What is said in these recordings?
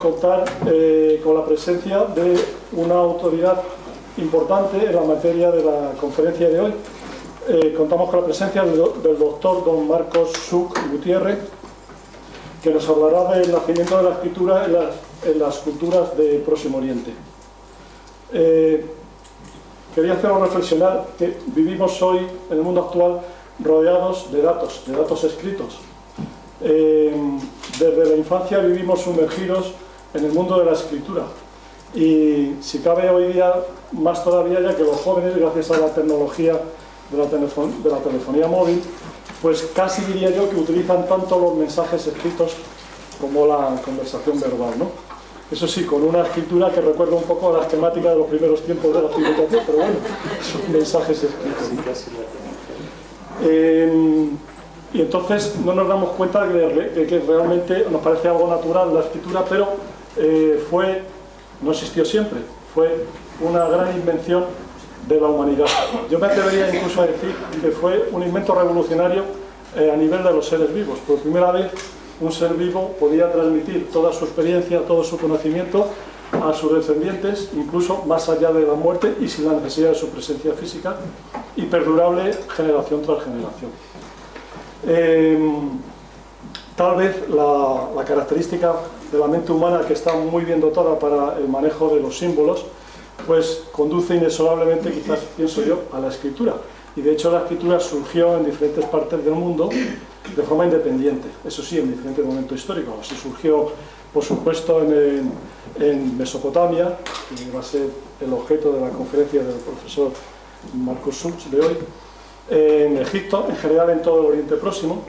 Contar con la presencia de una autoridad importante en la materia de la conferencia de hoy. Contamos con la presencia del doctor don Marcos Such Gutiérrez, que nos hablará del nacimiento de la escritura en las culturas del Próximo Oriente. Quería haceros reflexionar que vivimos hoy en el mundo actual rodeados de datos escritos. Desde la infancia vivimos sumergidos en el mundo de la escritura, y si cabe hoy día más todavía, ya que los jóvenes, gracias a la tecnología de la telefonía móvil, pues casi diría yo que utilizan tanto los mensajes escritos como la conversación verbal, ¿no? Eso sí, con una escritura que recuerda un poco a las temáticas de los primeros tiempos de la civilización, pero bueno, son mensajes escritos. Y entonces no nos damos cuenta de que realmente nos parece algo natural la escritura, pero no existió siempre, fue una gran invención de la humanidad. Yo me atrevería incluso a decir que fue un invento revolucionario a nivel de los seres vivos. Por primera vez un ser vivo podía transmitir toda su experiencia, todo su conocimiento a sus descendientes, incluso más allá de la muerte y sin la necesidad de su presencia física, y perdurable generación tras generación. Tal vez la característica de la mente humana, que está muy bien dotada para el manejo de los símbolos, pues conduce inexorablemente, quizás pienso yo, a la escritura. Y de hecho la escritura surgió en diferentes partes del mundo de forma independiente, eso sí, en diferentes momentos históricos. Así surgió, por supuesto, en Mesopotamia, que va a ser el objeto de la conferencia del profesor Marcos Such de hoy, en Egipto, en general en todo el Oriente Próximo,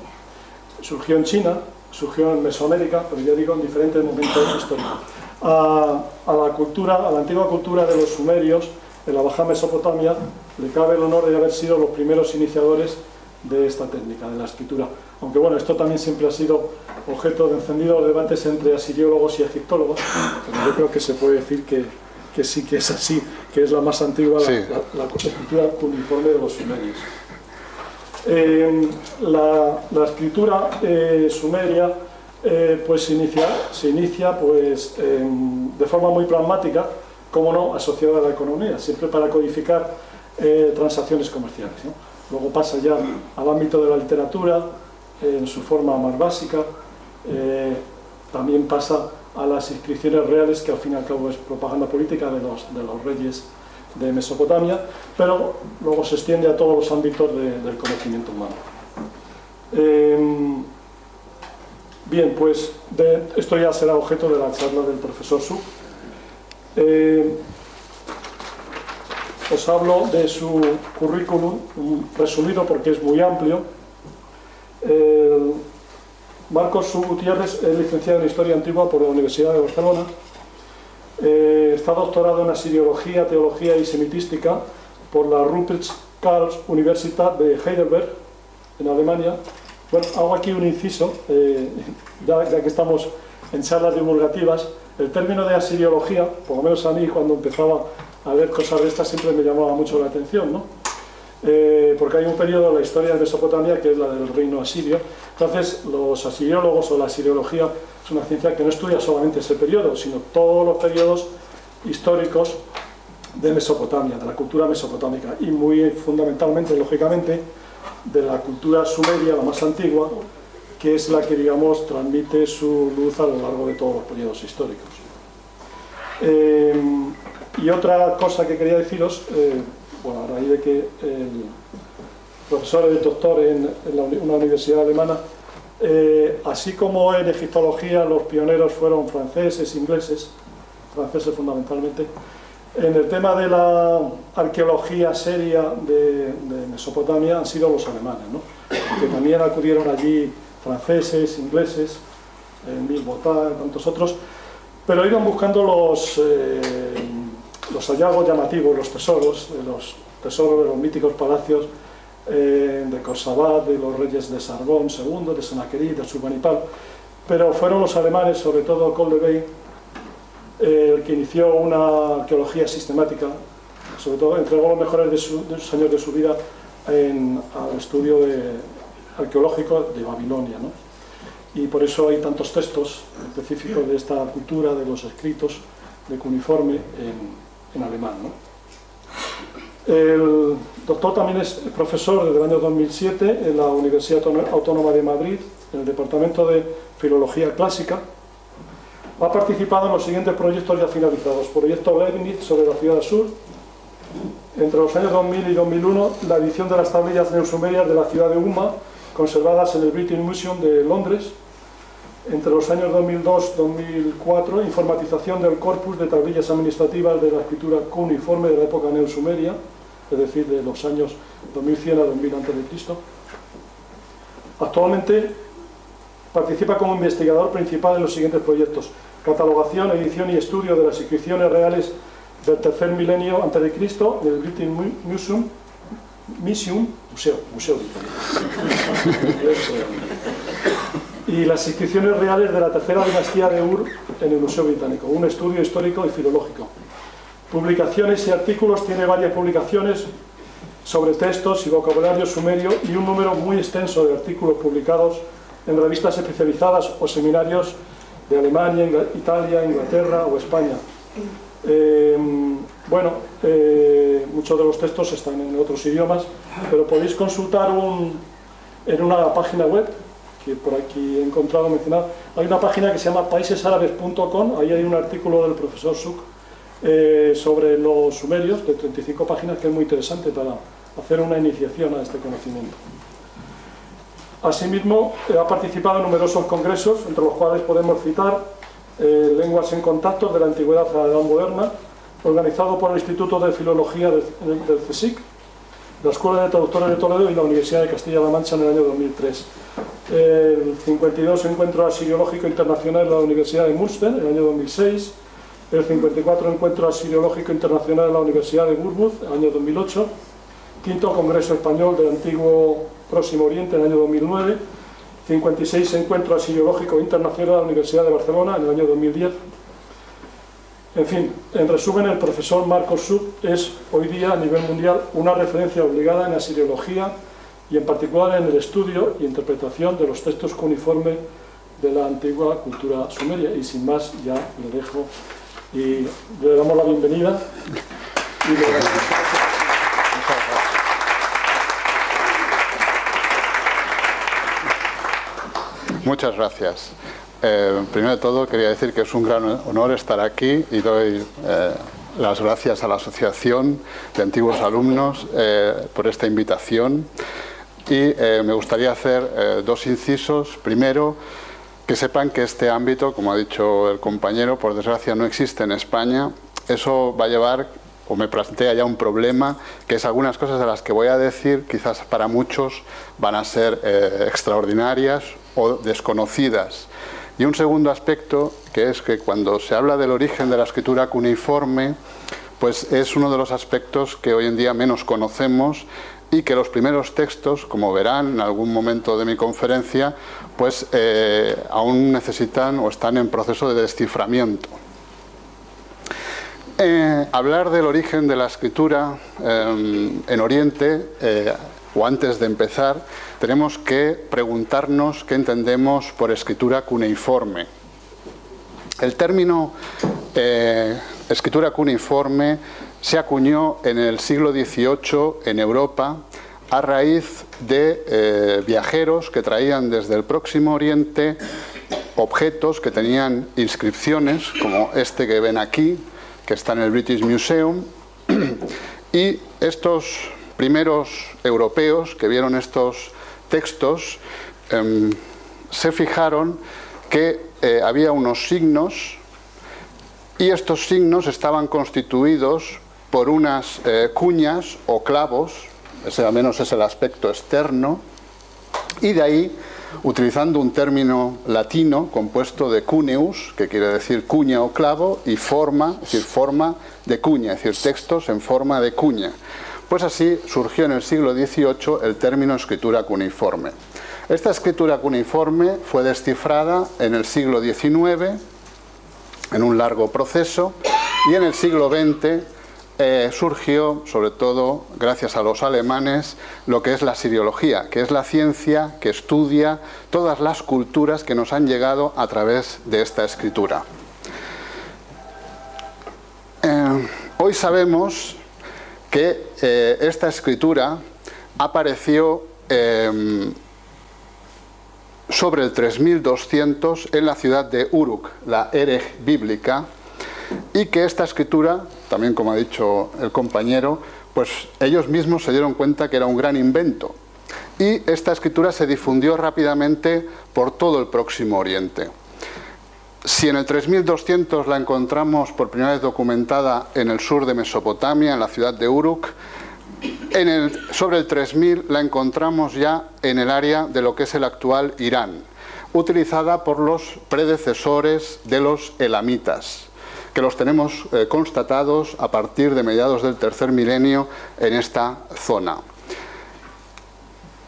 surgió en China, surgió en Mesoamérica, pero ya digo, en diferentes momentos históricos. A la antigua cultura de los sumerios, en la Baja Mesopotamia, le cabe el honor de haber sido los primeros iniciadores de esta técnica, de la escritura. Aunque bueno, esto también siempre ha sido objeto de encendidos debates entre asiriólogos y egiptólogos, pero yo creo que se puede decir que sí que es así, que es la más antigua, sí, la escritura cuneiforme de los sumerios. La escritura sumeria pues se inicia pues, de forma muy pragmática, como no, asociada a la economía, siempre para codificar transacciones comerciales, ¿no? Luego pasa ya al ámbito de la literatura en su forma más básica, también pasa a las inscripciones reales, que al fin y al cabo es propaganda política de los reyes de Mesopotamia, pero luego se extiende a todos los ámbitos del conocimiento humano. Bien, pues esto ya será objeto de la charla del profesor Such. Os hablo de su currículum resumido porque es muy amplio. Marcos Such Gutiérrez es licenciado en Historia Antigua por la Universidad de Barcelona. Está doctorado en Asiriología, Teología y Semitística por la Ruprecht-Karls-Universität de Heidelberg, en Alemania. Bueno, hago aquí un inciso, ya que estamos en charlas divulgativas. El término de asiriología, por lo menos a mí, cuando empezaba a ver cosas de estas, siempre me llamaba mucho la atención, ¿no? Porque hay un periodo en la historia de Mesopotamia que es la del reino asirio. Entonces, los asiriólogos o la asiriología es una ciencia que no estudia solamente ese periodo, sino todos los periodos históricos de Mesopotamia, de la cultura mesopotámica, y muy fundamentalmente, lógicamente, de la cultura sumeria, la más antigua, que es la que, digamos, transmite su luz a lo largo de todos los periodos históricos. Y otra cosa que quería deciros, bueno, a raíz de que el profesor es doctor en una universidad alemana, así como en egiptología los pioneros fueron franceses, ingleses, franceses fundamentalmente, en el tema de la arqueología seria de Mesopotamia han sido los alemanes, ¿no? Que también acudieron allí franceses, ingleses, Milbotá, tantos otros, pero iban buscando los hallazgos llamativos, los tesoros de los míticos palacios de Khorsabad, de los reyes de Sargón II, de Sennacherib, de Surbanipal, pero fueron los alemanes, sobre todo Koldewey, el que inició una arqueología sistemática, sobre todo entregó los mejores de sus años de su vida al estudio arqueológico de Babilonia, ¿no? y por eso hay tantos textos específicos de esta cultura, de los escritos de cuneiforme en alemán, ¿no? El doctor también es profesor desde el año 2007 en la Universidad Autónoma de Madrid, en el Departamento de Filología Clásica. Ha participado en los siguientes proyectos ya finalizados: Proyecto Leibniz sobre la ciudad de Sur, entre los años 2000 y 2001, la edición de las tablillas neosumerias de la ciudad de Umma, conservadas en el British Museum de Londres. Entre los años 2002-2004, informatización del corpus de tablillas administrativas de la escritura cuneiforme de la época neosumeria, es decir, de los años 2100 a 2000 a.C. Actualmente participa como investigador principal en los siguientes proyectos: catalogación, edición y estudio de las inscripciones reales del tercer milenio a.C. en el British Museo y las inscripciones reales de la tercera dinastía de Ur en el Museo Británico, un estudio histórico y filológico. Publicaciones y artículos: tiene varias publicaciones sobre textos y vocabulario sumerio y un número muy extenso de artículos publicados en revistas especializadas o seminarios de Alemania, Italia, Inglaterra o España. Muchos de los textos están en otros idiomas, pero podéis consultar en una página web que por aquí he encontrado mencionada. Hay una página que se llama paisesárabes.com, ahí hay un artículo del profesor Suk sobre los sumerios de 35 páginas, que es muy interesante para hacer una iniciación a este conocimiento. Asimismo, ha participado en numerosos congresos, entre los cuales podemos citar Lenguas en Contacto de la Antigüedad a la Edad Moderna, organizado por el Instituto de Filología del CSIC, la Escuela de Traductores de Toledo y la Universidad de Castilla-La Mancha en el año 2003. El 52 Encuentro Asiriológico Internacional en la Universidad de Münster en el año 2006, el 54 Encuentro Asiriológico Internacional en la Universidad de Bournemouth en el año 2008, quinto Congreso Español del Antiguo Próximo Oriente en el año 2009, 56 Encuentro Asiriológico Internacional en la Universidad de Barcelona en el año 2010. En fin, en resumen, el profesor Marcos Suk es hoy día a nivel mundial una referencia obligada en asiriología y en particular en el estudio y interpretación de los textos cuneiformes de la antigua cultura sumeria. Y sin más, ya le dejo y le damos la bienvenida. Muchas gracias. Primero de todo, quería decir que es un gran honor estar aquí y doy las gracias a la Asociación de Antiguos Alumnos por esta invitación. Y me gustaría hacer dos incisos. Primero, que sepan que este ámbito, como ha dicho el compañero, por desgracia no existe en España. Eso va a llevar, o me plantea ya un problema, que es algunas cosas de las que voy a decir, quizás para muchos van a ser extraordinarias o desconocidas. Y un segundo aspecto, que es que cuando se habla del origen de la escritura cuneiforme, pues es uno de los aspectos que hoy en día menos conocemos y que los primeros textos, como verán en algún momento de mi conferencia, pues aún necesitan o están en proceso de desciframiento. Hablar del origen de la escritura en Oriente, o antes de empezar, tenemos que preguntarnos qué entendemos por escritura cuneiforme. El término escritura cuneiforme se acuñó en el siglo XVIII en Europa a raíz de viajeros que traían desde el Próximo Oriente objetos que tenían inscripciones, como este que ven aquí, que está en el British Museum, y estos primeros europeos que vieron estos textos se fijaron que había unos signos y estos signos estaban constituidos por unas cuñas o clavos, ese al menos es el aspecto externo, y de ahí, utilizando un término latino compuesto de cuneus, que quiere decir cuña o clavo, y forma, es decir, forma de cuña, es decir, textos en forma de cuña. Pues así surgió en el siglo XVIII el término escritura cuneiforme. Esta escritura cuneiforme fue descifrada en el siglo XIX, en un largo proceso, y en el siglo XX surgió, sobre todo gracias a los alemanes, lo que es la siriología, que es la ciencia que estudia todas las culturas que nos han llegado a través de esta escritura. Hoy sabemos que esta escritura apareció sobre el 3200 en la ciudad de Uruk, la Erech bíblica, y que esta escritura, también como ha dicho el compañero, pues ellos mismos se dieron cuenta que era un gran invento. Y esta escritura se difundió rápidamente por todo el Próximo Oriente. Si en el 3200 la encontramos por primera vez documentada en el sur de Mesopotamia, en la ciudad de Uruk, sobre el 3000 la encontramos ya en el área de lo que es el actual Irán, utilizada por los predecesores de los elamitas, que los tenemos constatados a partir de mediados del tercer milenio en esta zona.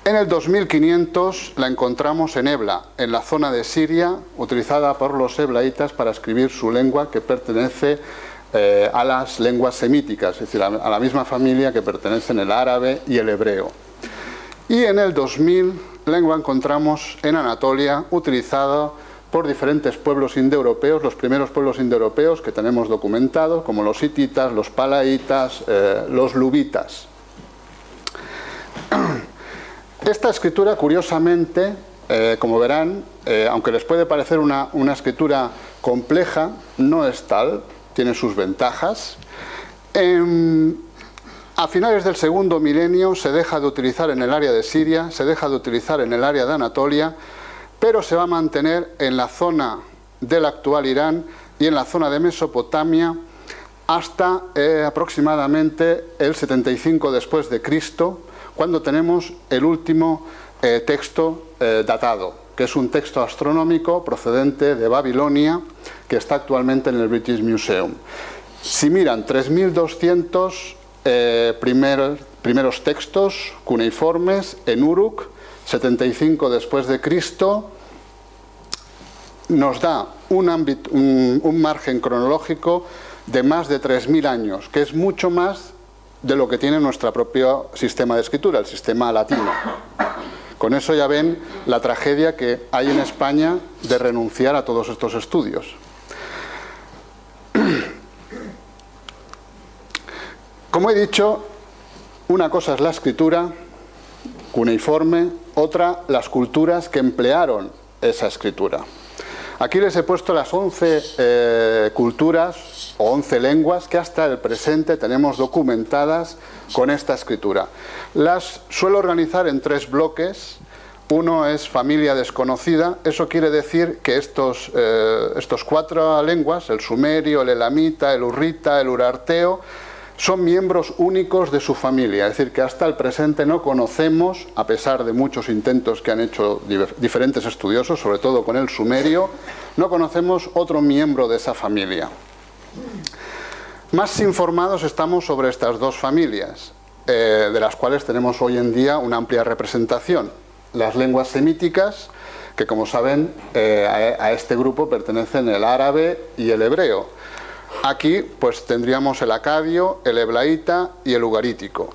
En el 2500 la encontramos en Ebla, en la zona de Siria, utilizada por los eblaitas para escribir su lengua, que pertenece a las lenguas semíticas, es decir, a la misma familia que pertenecen el árabe y el hebreo. Y en el 2000 la encontramos en Anatolia, utilizada por diferentes pueblos indoeuropeos, los primeros pueblos indoeuropeos que tenemos documentados, como los hititas, los palaitas, los luvitas. Esta escritura, curiosamente, como verán, aunque les puede parecer una escritura compleja, no es tal, tiene sus ventajas. A finales del segundo milenio se deja de utilizar en el área de Siria, se deja de utilizar en el área de Anatolia, pero se va a mantener en la zona del actual Irán y en la zona de Mesopotamia hasta aproximadamente el 75 después de Cristo, cuando tenemos el último texto datado, que es un texto astronómico procedente de Babilonia, que está actualmente en el British Museum. Si miran 3200 primeros textos cuneiformes en Uruk, 75 después de Cristo, nos da un margen cronológico de más de 3000 años, que es mucho más de lo que tiene nuestro propio sistema de escritura, el sistema latino. Con eso ya ven la tragedia que hay en España de renunciar a todos estos estudios. Como he dicho, una cosa es la escritura cuneiforme, otra las culturas que emplearon esa escritura. Aquí les he puesto las 11 culturas o 11 lenguas que hasta el presente tenemos documentadas con esta escritura. Las suelo organizar en 3 bloques. Uno es familia desconocida. Eso quiere decir que estos 4 lenguas, el sumerio, el elamita, el hurrita, el urarteo, son miembros únicos de su familia, es decir, que hasta el presente no conocemos, a pesar de muchos intentos que han hecho diferentes estudiosos, sobre todo con el sumerio, no conocemos otro miembro de esa familia. Más informados estamos sobre estas 2 familias, de las cuales tenemos hoy en día una amplia representación. Las lenguas semíticas, que como saben, a este grupo pertenecen el árabe y el hebreo. Aquí pues tendríamos el acadio, el eblaíta y el ugarítico.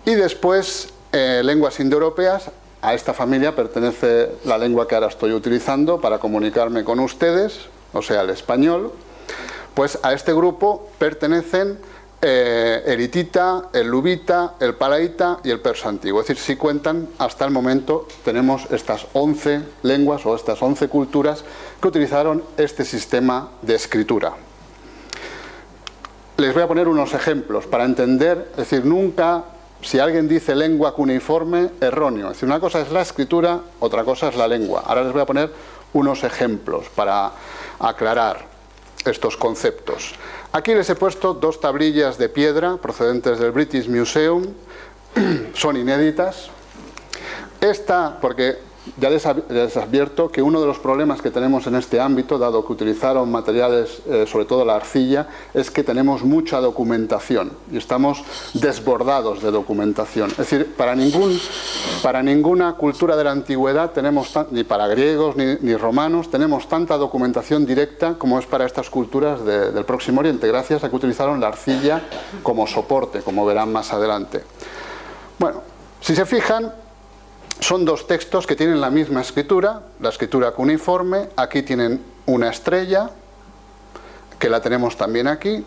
Y después lenguas indoeuropeas. A esta familia pertenece la lengua que ahora estoy utilizando para comunicarme con ustedes, o sea, el español. Pues a este grupo pertenecen el hitita, el luvita, el palaíta y el persa antiguo. Es decir, si cuentan, hasta el momento tenemos estas 11 lenguas o estas 11 culturas que utilizaron este sistema de escritura. Les voy a poner unos ejemplos para entender, es decir, nunca, si alguien dice lengua cuneiforme, erróneo. Es decir, una cosa es la escritura, otra cosa es la lengua. Ahora les voy a poner unos ejemplos para aclarar estos conceptos. Aquí les he puesto 2 tablillas de piedra procedentes del British Museum, son inéditas. Esta, porque ya les advierto que uno de los problemas que tenemos en este ámbito, dado que utilizaron materiales, sobre todo la arcilla, es que tenemos mucha documentación y estamos desbordados de documentación. Es decir, para ninguna cultura de la antigüedad tenemos, ni para griegos ni romanos, tenemos tanta documentación directa como es para estas culturas del Próximo Oriente, gracias a que utilizaron la arcilla como soporte, como verán más adelante. Bueno, si se fijan, son dos textos que tienen la misma escritura, la escritura cuneiforme. Aquí tienen una estrella, que la tenemos también aquí.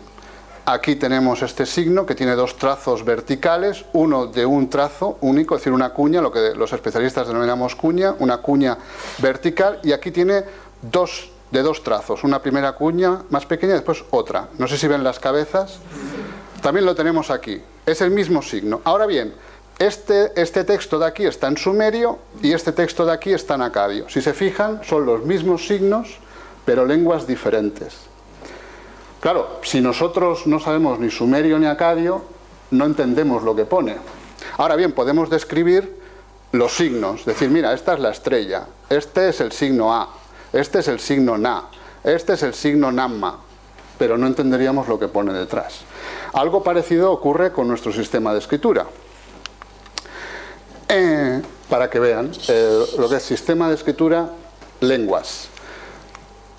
Aquí tenemos este signo que tiene dos trazos verticales, uno de un trazo único, es decir, una cuña, lo que los especialistas denominamos cuña, una cuña vertical, y aquí tiene dos trazos, una primera cuña más pequeña y después otra. No sé si ven las cabezas. También lo tenemos aquí, es el mismo signo. Ahora bien, este texto de aquí está en sumerio y este texto de aquí está en acadio. Si se fijan, son los mismos signos, pero lenguas diferentes. Claro, si nosotros no sabemos ni sumerio ni acadio, no entendemos lo que pone. Ahora bien, podemos describir los signos, decir, mira, esta es la estrella, este es el signo A, este es el signo Na, este es el signo Namma, pero no entenderíamos lo que pone detrás. Algo parecido ocurre con nuestro sistema de escritura. Para que vean lo que es sistema de escritura, lenguas.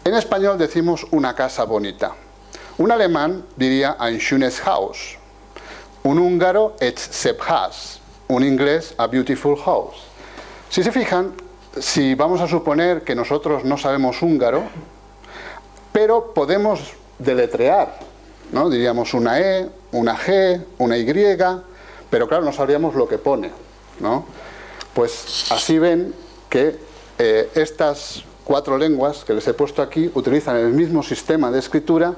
En español decimos una casa bonita. Un alemán diría ein schönes Haus. Un húngaro ett szép ház. Un inglés a beautiful house. Si se fijan, si vamos a suponer que nosotros no sabemos húngaro, pero podemos deletrear, ¿no? Diríamos una E, una G, una Y, pero claro, no sabríamos lo que pone, ¿no? Pues así ven que estas cuatro lenguas que les he puesto aquí utilizan el mismo sistema de escritura,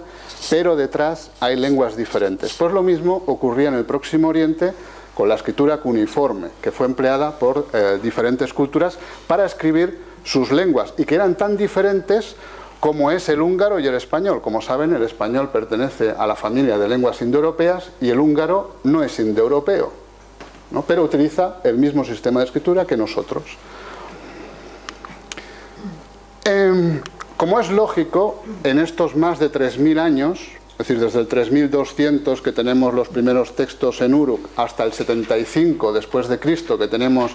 pero detrás hay lenguas diferentes. Pues lo mismo ocurría en el Próximo Oriente con la escritura cuneiforme, que fue empleada por diferentes culturas para escribir sus lenguas, y que eran tan diferentes como es el húngaro y el español. Como saben, el español pertenece a la familia de lenguas indoeuropeas y el húngaro no es indoeuropeo, ¿no? Pero utiliza el mismo sistema de escritura que nosotros. Como es lógico, en estos más de 3.000 años, es decir, desde el 3200 que tenemos los primeros textos en Uruk hasta el 75 después de Cristo que tenemos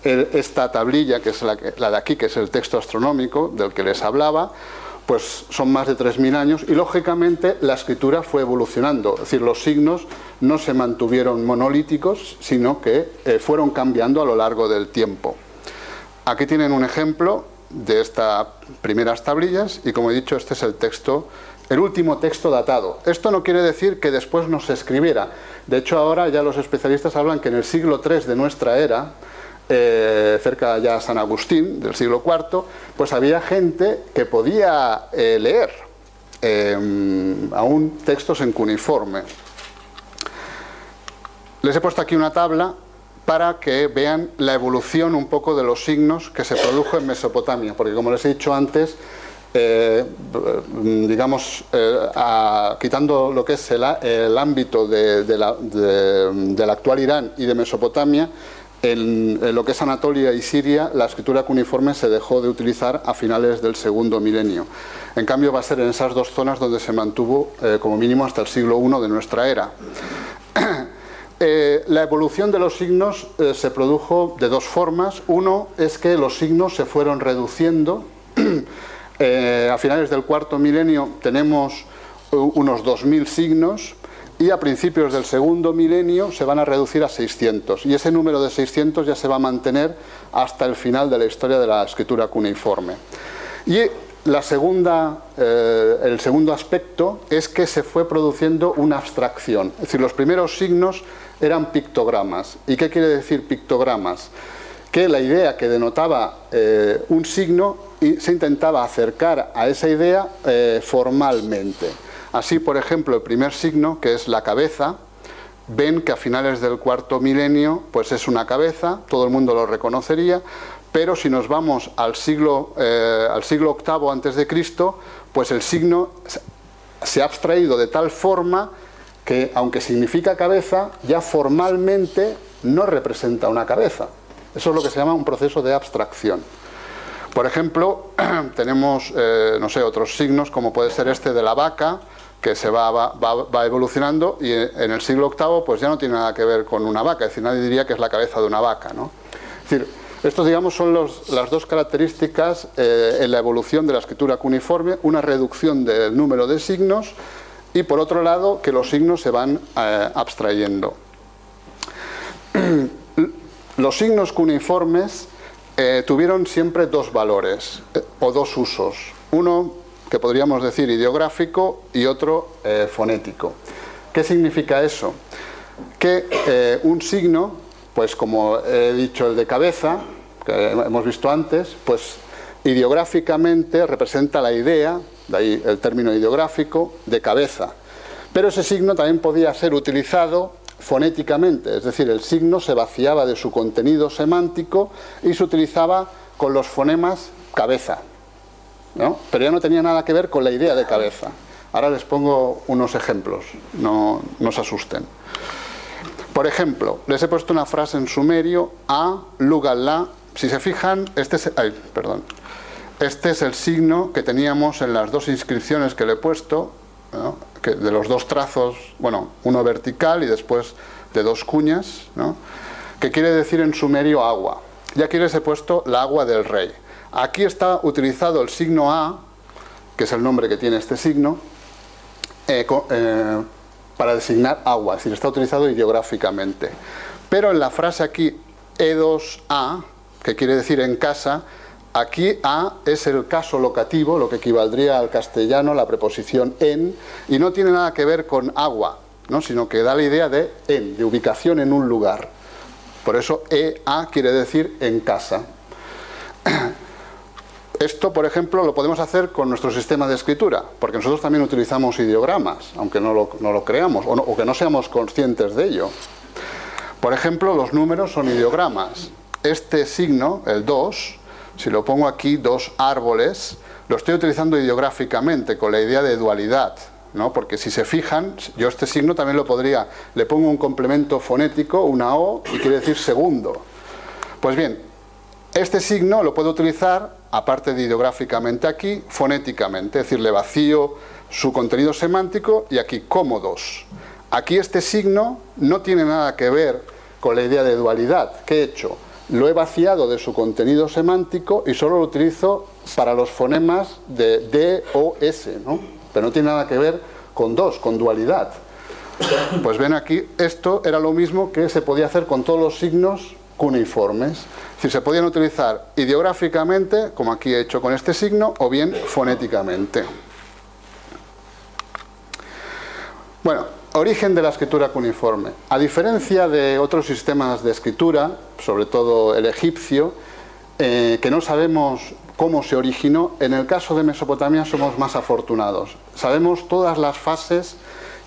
esta tablilla, que es la de aquí, que es el texto astronómico del que les hablaba, pues son más de 3.000 años y lógicamente la escritura fue evolucionando, es decir, los signos no se mantuvieron monolíticos, sino que fueron cambiando a lo largo del tiempo. Aquí tienen un ejemplo de estas primeras tablillas y, como he dicho, este es el texto, el último texto datado. Esto no quiere decir que después no se escribiera. De hecho, ahora ya los especialistas hablan que en el siglo III de nuestra era, cerca ya de San Agustín, del siglo IV, pues había gente que podía leer aún textos en cuneiforme. Les he puesto aquí una tabla para que vean la evolución un poco de los signos que se produjo en Mesopotamia, porque como les he dicho antes, digamos, quitando lo que es el ámbito del actual Irán y de Mesopotamia, en lo que es Anatolia y Siria, la escritura cuneiforme se dejó de utilizar a finales del segundo milenio. En cambio, va a ser en esas dos zonas donde se mantuvo como mínimo hasta el siglo I de nuestra era. La evolución de los signos se produjo de dos formas. Uno es que los signos se fueron reduciendo. A finales del cuarto milenio tenemos unos 2000 signos y a principios del segundo milenio se van a reducir a 600, y ese número de 600 ya se va a mantener hasta el final de la historia de la escritura cuneiforme. Y el segundo aspecto es que se fue produciendo una abstracción, es decir, los primeros signos eran pictogramas. ¿Y qué quiere decir pictogramas? Que la idea que denotaba un signo se intentaba acercar a esa idea formalmente. Así, por ejemplo, el primer signo, que es la cabeza, ven que a finales del cuarto milenio pues es una cabeza, todo el mundo lo reconocería, pero si nos vamos al siglo VIII antes de Cristo, pues el signo se ha abstraído de tal forma que, aunque significa cabeza, ya formalmente no representa una cabeza. Eso es lo que se llama un proceso de abstracción. Por ejemplo, tenemos, no sé, otros signos, como puede ser este de la vaca, que se va evolucionando, y en el siglo VIII pues ya no tiene nada que ver con una vaca, es decir, nadie diría que es la cabeza de una vaca, ¿no? Es decir, estos, digamos, son las dos características en la evolución de la escritura cuneiforme: una reducción del número de signos y, por otro lado, que los signos se van abstrayendo. Los signos cuneiformes tuvieron siempre dos valores o dos usos. Uno, que podríamos decir ideográfico, y otro fonético. ¿Qué significa eso? Que un signo, pues como he dicho, el de cabeza, que hemos visto antes, pues ideográficamente representa la idea, de ahí el término ideográfico, de cabeza. Pero ese signo también podía ser utilizado fonéticamente, es decir, el signo se vaciaba de su contenido semántico y se utilizaba con los fonemas cabeza, ¿no? Pero ya no tenía nada que ver con la idea de cabeza. Ahora les pongo unos ejemplos, no se asusten. Por ejemplo, les he puesto una frase en sumerio: a, lugalá. Si se fijan, este es el signo que teníamos en las dos inscripciones que le he puesto, ¿no? Que de los dos trazos, bueno, uno vertical y después de dos cuñas, ¿no? Que quiere decir en sumerio agua. Y aquí les he puesto la agua del rey. Aquí está utilizado el signo A, que es el nombre que tiene este signo, para designar agua, es decir, está utilizado ideográficamente. Pero en la frase aquí, E2A, que quiere decir en casa, aquí A es el caso locativo, lo que equivaldría al castellano la preposición en, y no tiene nada que ver con agua, ¿no? Sino que da la idea de en, de ubicación en un lugar. Por eso EA quiere decir en casa. Esto, por ejemplo, lo podemos hacer con nuestro sistema de escritura, porque nosotros también utilizamos ideogramas, aunque no lo creamos, o que no seamos conscientes de ello. Por ejemplo, los números son ideogramas. Este signo, el 2, si lo pongo aquí, dos árboles, lo estoy utilizando ideográficamente, con la idea de dualidad, ¿no? Porque si se fijan, yo este signo también lo podría, le pongo un complemento fonético, una O, y quiere decir segundo. Pues bien, este signo lo puedo utilizar, aparte de ideográficamente aquí, fonéticamente, es decir, le vacío su contenido semántico, y aquí cómodos. Aquí este signo no tiene nada que ver con la idea de dualidad. ¿Qué he hecho? Lo he vaciado de su contenido semántico y solo lo utilizo para los fonemas de D, O, S, ¿no? Pero no tiene nada que ver con dos, con dualidad. Pues ven aquí, esto era lo mismo que se podía hacer con todos los signos cuneiformes. Es decir, se podían utilizar ideográficamente, como aquí he hecho con este signo, o bien fonéticamente. Bueno, origen de la escritura cuneiforme. A diferencia de otros sistemas de escritura, sobre todo el egipcio, que no sabemos cómo se originó, en el caso de Mesopotamia somos más afortunados. Sabemos todas las fases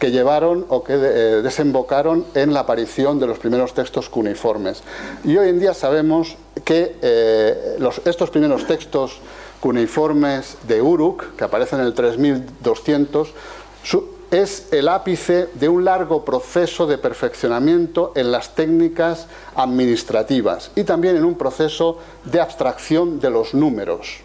que llevaron o que desembocaron en la aparición de los primeros textos cuneiformes. Y hoy en día sabemos que estos primeros textos cuneiformes de Uruk, que aparecen en el 3200, es el ápice de un largo proceso de perfeccionamiento en las técnicas administrativas y también en un proceso de abstracción de los números.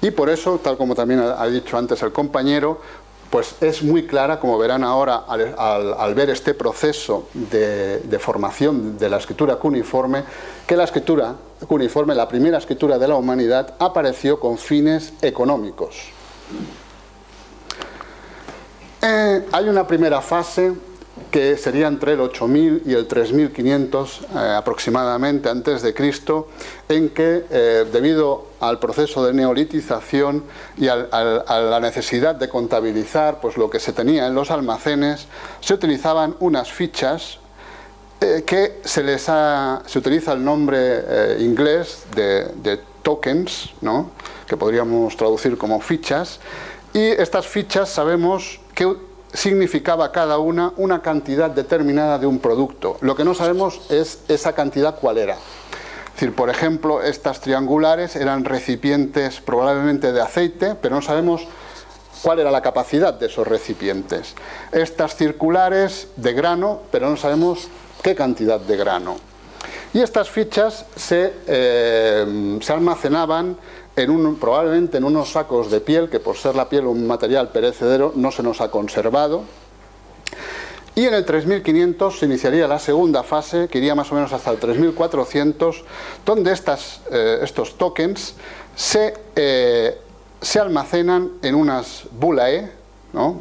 Y por eso, tal como también ha dicho antes el compañero, pues es muy clara, como verán ahora al ver este proceso de formación de la escritura cuneiforme, que la escritura cuneiforme, la primera escritura de la humanidad, apareció con fines económicos. Hay una primera fase que sería entre el 8000 y el 3500 aproximadamente antes de Cristo, en que debido al proceso de neolitización y a la necesidad de contabilizar pues lo que se tenía en los almacenes, se utilizaban unas fichas que se utiliza el nombre inglés de tokens, ¿no? Que podríamos traducir como fichas, y estas fichas sabemos que significaba cada una cantidad determinada de un producto. Lo que no sabemos es esa cantidad cuál era. Es decir, por ejemplo, estas triangulares eran recipientes probablemente de aceite, pero no sabemos cuál era la capacidad de esos recipientes. Estas circulares de grano, pero no sabemos qué cantidad de grano. Y estas fichas se almacenaban probablemente en unos sacos de piel, que por ser la piel un material perecedero no se nos ha conservado. Y en el 3500 se iniciaría la segunda fase, que iría más o menos hasta el 3400, donde estos tokens se almacenan en unas bulae, ¿no?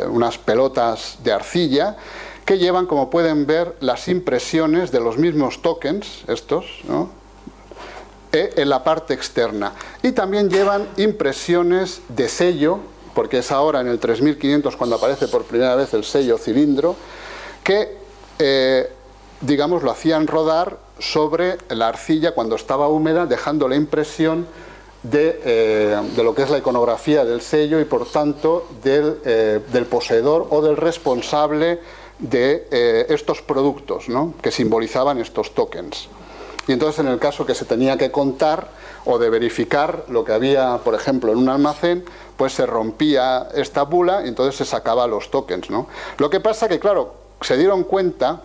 Unas pelotas de arcilla, que llevan, como pueden ver, las impresiones de los mismos tokens, estos, ¿no? En la parte externa. Y también llevan impresiones de sello, porque es ahora en el 3500 cuando aparece por primera vez el sello cilindro, que digamos lo hacían rodar sobre la arcilla cuando estaba húmeda, dejando la impresión de lo que es la iconografía del sello y por tanto del poseedor o del responsable de estos productos, ¿no? Que simbolizaban estos tokens. Y entonces, en el caso que se tenía que contar o de verificar lo que había, por ejemplo, en un almacén, pues se rompía esta bula y entonces se sacaba los tokens, ¿no? Lo que pasa que, claro, se dieron cuenta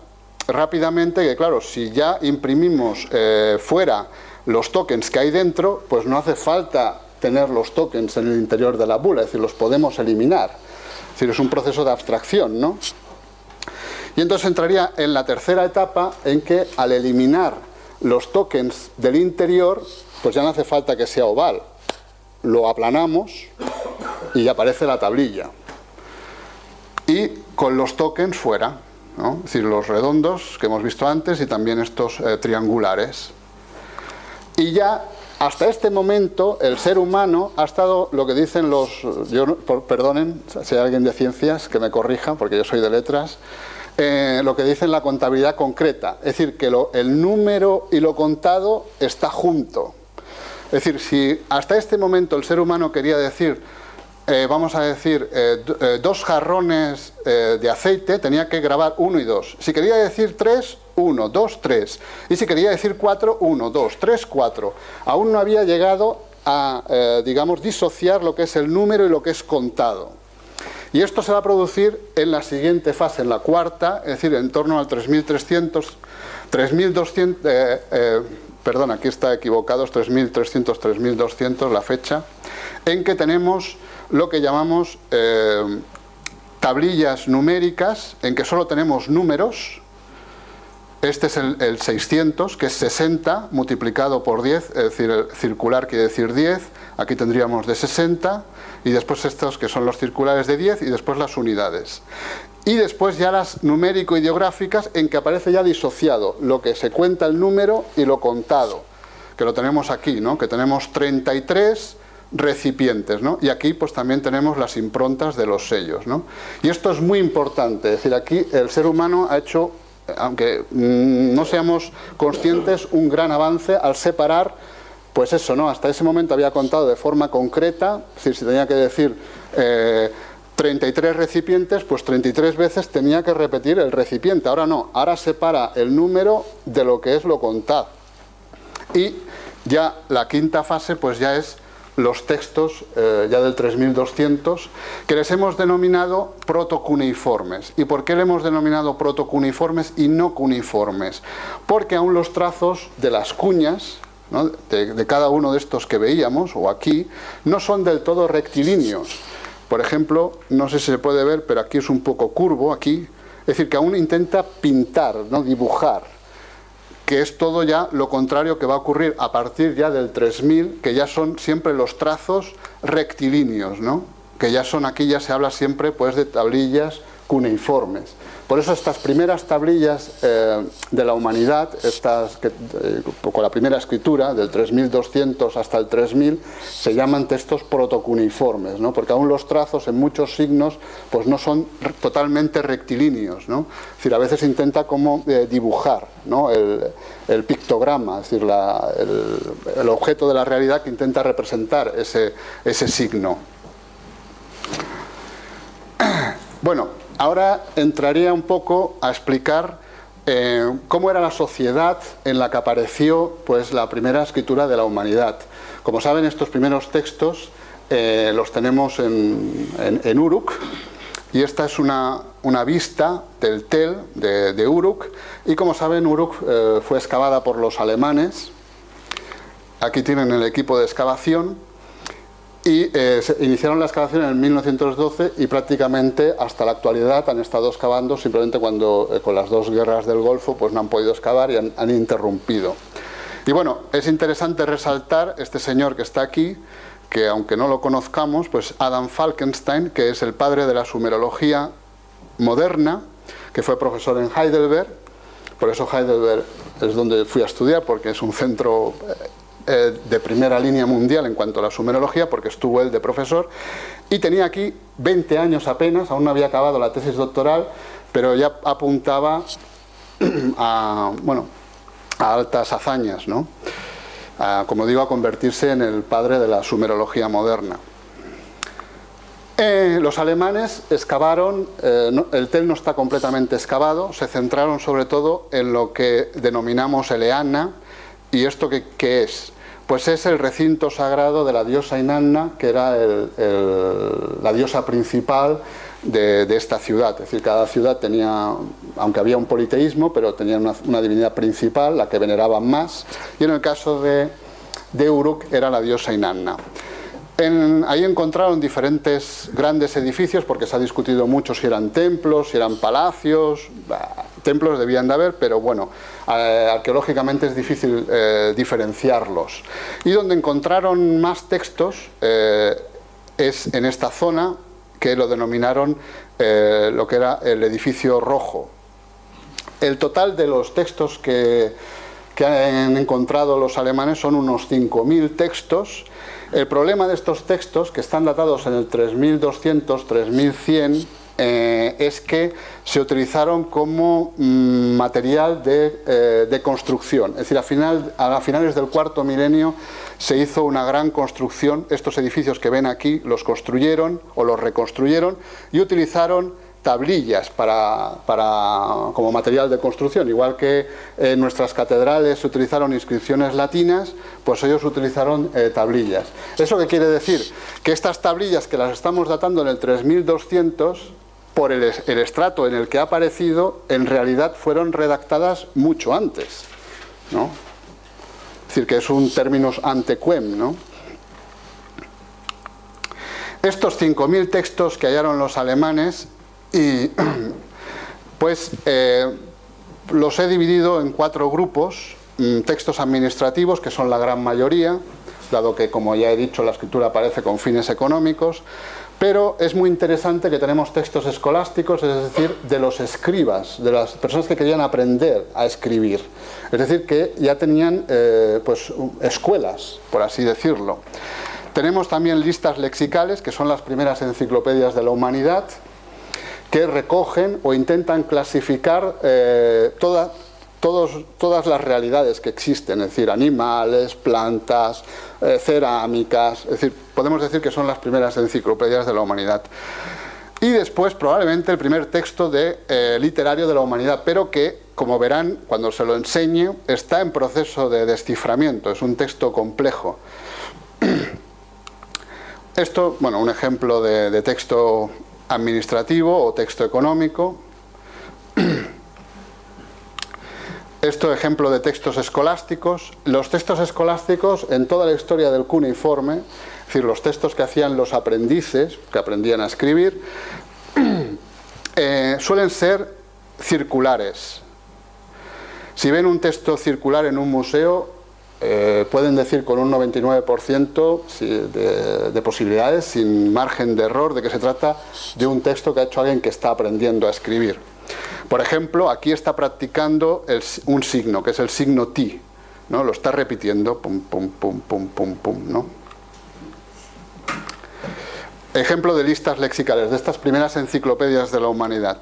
rápidamente que, claro, si ya imprimimos fuera los tokens que hay dentro, pues no hace falta tener los tokens en el interior de la bula, es decir, los podemos eliminar. Es decir, es un proceso de abstracción, ¿no? Y entonces entraría en la tercera etapa, en que al eliminar los tokens del interior, pues ya no hace falta que sea oval, lo aplanamos y ya aparece la tablilla, y con los tokens fuera, ¿no? Es decir, los redondos que hemos visto antes y también estos triangulares. Y ya hasta este momento el ser humano ha estado, lo que dicen perdonen si hay alguien de ciencias que me corrija, porque yo soy de letras, lo que dice la contabilidad concreta, es decir, que el número y lo contado está junto. Es decir, si hasta este momento el ser humano quería decir, vamos a decir, 2 jarrones de aceite, tenía que grabar 1 y 2. Si quería decir 3, 1, 2, 3. Y si quería decir 4, 1, 2, 3, 4. Aún no había llegado a, digamos, disociar lo que es el número y lo que es contado. Y esto se va a producir en la siguiente fase, en la cuarta, es decir, en torno al 3300, 3200, perdón, aquí está equivocado, es 3300, 3200 la fecha, en que tenemos lo que llamamos tablillas numéricas, en que solo tenemos números. Este es el 600, que es 60 multiplicado por 10, es decir, el circular quiere decir 10, aquí tendríamos de 60, y después estos que son los circulares de 10, y después las unidades. Y después ya las numérico-ideográficas, en que aparece ya disociado lo que se cuenta el número y lo contado, que lo tenemos aquí, ¿no? Que tenemos 33 recipientes, ¿no? Y aquí pues también tenemos las improntas de los sellos, ¿no? Y esto es muy importante, es decir, aquí el ser humano ha hecho, aunque no seamos conscientes, un gran avance al separar, pues eso, ¿no? Hasta ese momento había contado de forma concreta, es decir, si tenía que decir 33 recipientes, pues 33 veces tenía que repetir el recipiente. Ahora no, ahora separa el número de lo que es lo contado. Y ya la quinta fase, pues ya es los textos ya del 3200, que les hemos denominado protocuneiformes. ¿Y por qué le hemos denominado protocuneiformes y no cuneiformes? Porque aún los trazos de las cuñas, ¿no? de cada uno de estos que veíamos, o aquí, no son del todo rectilíneos. Por ejemplo, no sé si se puede ver, pero aquí es un poco curvo, aquí. Es decir, que aún intenta pintar, ¿no? Dibujar, que es todo ya lo contrario que va a ocurrir a partir ya del 3000, que ya son siempre los trazos rectilíneos, ¿no? Que ya son, aquí ya se habla siempre pues de tablillas cuneiformes. Por eso estas primeras tablillas de la humanidad, estas con la primera escritura, del 3200 hasta el 3000, se llaman textos protocuneiformes, ¿no? Porque aún los trazos en muchos signos pues no son totalmente rectilíneos, ¿no? Es decir, a veces intenta como dibujar, ¿no? el pictograma, es decir, el objeto de la realidad que intenta representar ese signo. Bueno, ahora entraría un poco a explicar cómo era la sociedad en la que apareció pues, la primera escritura de la humanidad. Como saben, estos primeros textos los tenemos en Uruk, Y esta es una vista del Tell de Uruk, y como saben, Uruk fue excavada por los alemanes. Aquí tienen el equipo de excavación, y se iniciaron la excavación en 1912 y prácticamente hasta la actualidad han estado excavando, simplemente cuando con las dos guerras del Golfo pues no han podido excavar y han interrumpido. Y bueno, es interesante resaltar este señor que está aquí, que aunque no lo conozcamos, pues Adam Falkenstein, que es el padre de la sumerología moderna, que fue profesor en Heidelberg. Por eso Heidelberg es donde fui a estudiar, porque es un centro de primera línea mundial en cuanto a la sumerología, porque estuvo él de profesor, y tenía aquí 20 años apenas, aún no había acabado la tesis doctoral, pero ya apuntaba a, bueno, a altas hazañas, ¿no? Como digo, a convertirse en el padre de la sumerología moderna. Los alemanes excavaron, el Tell no está completamente excavado, se centraron sobre todo en lo que denominamos el Eanna. ¿Y esto qué es? Pues es el recinto sagrado de la diosa Inanna, que era la diosa principal de esta ciudad. Es decir, cada ciudad tenía, aunque había un politeísmo, pero tenía una divinidad principal, la que veneraban más, y en el caso de Uruk era la diosa Inanna. Ahí encontraron diferentes grandes edificios, porque se ha discutido mucho si eran templos, si eran palacios. Templos debían de haber, pero bueno, arqueológicamente es difícil diferenciarlos. Y donde encontraron más textos es en esta zona, que lo denominaron lo que era el edificio rojo. El total de los textos que han encontrado los alemanes son unos 5.000 textos. El problema de estos textos, que están datados en el 3200, 3100, es que se utilizaron como material de construcción. Es decir, a finales del cuarto milenio se hizo una gran construcción. Estos edificios que ven aquí los construyeron o los reconstruyeron y utilizaron tablillas como material de construcción. Igual que en nuestras catedrales se utilizaron inscripciones latinas, pues ellos utilizaron tablillas. ¿Eso qué quiere decir? Que estas tablillas, que las estamos datando en el 3200, por el estrato en el que ha aparecido, en realidad fueron redactadas mucho antes, ¿no? Es decir, que es un términos antequem, ¿no? Estos 5.000 textos que hallaron los alemanes, y pues los he dividido en 4 grupos. Textos administrativos, que son la gran mayoría, dado que, como ya he dicho, la escritura aparece con fines económicos. Pero es muy interesante que tenemos textos escolásticos, es decir, de los escribas, de las personas que querían aprender a escribir. Es decir, que ya tenían pues escuelas, por así decirlo. Tenemos también listas lexicales, que son las primeras enciclopedias de la humanidad, que recogen o intentan clasificar todas las realidades que existen, es decir, animales, plantas, cerámicas. Es decir, podemos decir que son las primeras enciclopedias de la humanidad. Y después, probablemente, el primer texto literario de la humanidad, pero que, como verán cuando se lo enseñe, está en proceso de desciframiento. Es un texto complejo. Esto, bueno, un ejemplo de texto administrativo o texto económico. Esto, ejemplo de textos escolásticos. Los textos escolásticos, en toda la historia del cuneiforme, es decir, los textos que hacían los aprendices, que aprendían a escribir, suelen ser circulares. Si ven un texto circular en un museo, pueden decir con un 99% de posibilidades, sin margen de error, de que se trata de un texto que ha hecho alguien que está aprendiendo a escribir. Por ejemplo, aquí está practicando un signo, que es el signo ti, ¿no? Lo está repitiendo, pum, pum, pum, pum, pum, pum, ¿no? Ejemplo de listas lexicales, de estas primeras enciclopedias de la humanidad.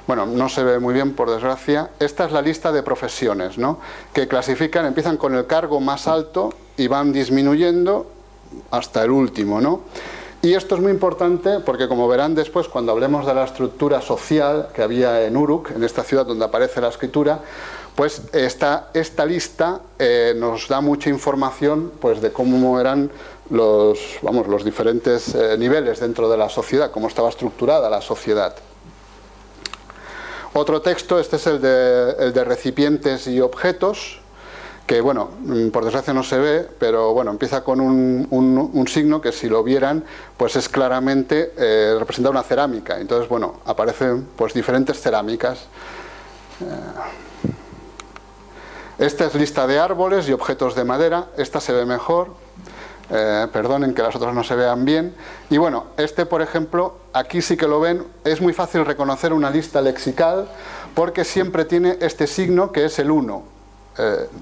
Bueno, no se ve muy bien, por desgracia. Esta es la lista de profesiones, ¿no? Que clasifican, empiezan con el cargo más alto y van disminuyendo hasta el último, ¿no? Y esto es muy importante porque, como verán después, cuando hablemos de la estructura social que había en Uruk, en esta ciudad donde aparece la escritura, pues esta lista nos da mucha información pues, de cómo eran los diferentes niveles dentro de la sociedad, cómo estaba estructurada la sociedad. Otro texto, este es el de recipientes y objetos, que bueno, por desgracia no se ve, pero bueno, empieza con un signo que si lo vieran, pues es claramente representa una cerámica. Entonces, bueno, aparecen pues diferentes cerámicas. Esta es lista de árboles y objetos de madera. Esta se ve mejor. Perdonen que las otras no se vean bien. Y bueno, este por ejemplo, aquí sí que lo ven, es muy fácil reconocer una lista lexical porque siempre tiene este signo que es el 1.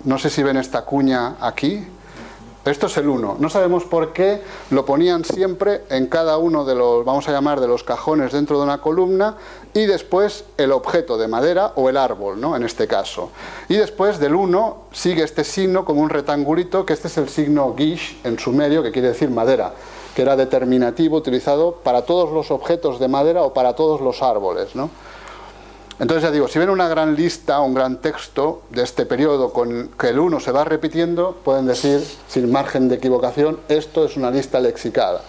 No sé si ven esta cuña aquí. Esto es el 1. No sabemos por qué lo ponían siempre en cada uno de los, vamos a llamar, de los cajones dentro de una columna, y después el objeto de madera o el árbol, ¿no? En este caso. Y después del 1 sigue este signo como un rectangulito, que este es el signo gish en sumerio, que quiere decir madera, que era determinativo, utilizado para todos los objetos de madera o para todos los árboles, ¿no? Entonces ya digo, si ven una gran lista, un gran texto de este periodo con que el 1 se va repitiendo, pueden decir, sin margen de equivocación, esto es una lista lexicada.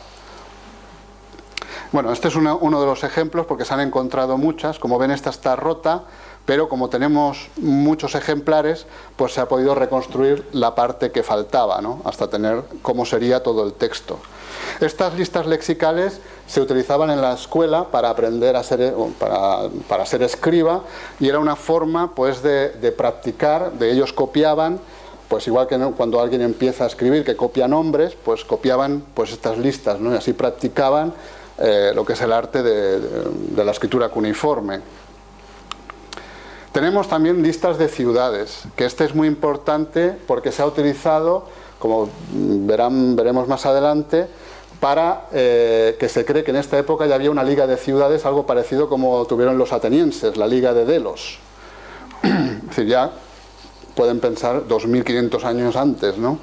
Bueno, este es uno de los ejemplos porque se han encontrado muchas. Como ven, esta está rota, pero como tenemos muchos ejemplares, pues se ha podido reconstruir la parte que faltaba, ¿no? Hasta tener cómo sería todo el texto. Estas listas lexicales se utilizaban en la escuela para aprender a ser, para ser escriba, y era una forma pues de practicar, de ellos copiaban, pues igual que cuando alguien empieza a escribir que copia nombres, pues copiaban pues estas listas, ¿no? Y así practicaban lo que es el arte de la escritura cuneiforme. Tenemos también listas de ciudades, que este es muy importante porque se ha utilizado, como veremos más adelante, para que se cree que en esta época ya había una liga de ciudades, algo parecido como tuvieron los atenienses, la liga de Delos. Es decir, ya pueden pensar 2500 años antes, ¿no?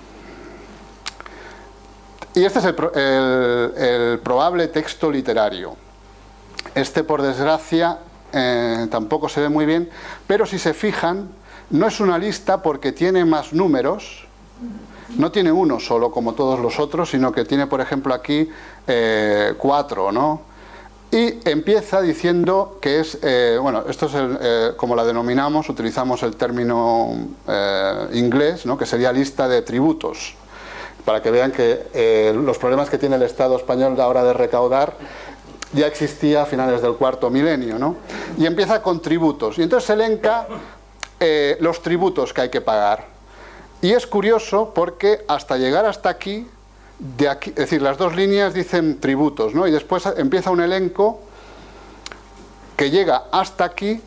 Y este es el probable texto literario. Este, por desgracia, tampoco se ve muy bien, pero si se fijan, no es una lista porque tiene más números. No tiene uno solo como todos los otros, sino que tiene, por ejemplo, aquí 4, ¿no? Y empieza diciendo que es, bueno, esto es como la denominamos, utilizamos el término inglés, ¿no? Que sería lista de tributos, para que vean que los problemas que tiene el Estado español a la hora de recaudar ya existía a finales del cuarto milenio, ¿no? Y empieza con tributos, y entonces se elenca los tributos que hay que pagar. Y es curioso porque hasta llegar hasta aquí, es decir, las dos líneas dicen tributos, ¿no? Y después empieza un elenco que llega hasta aquí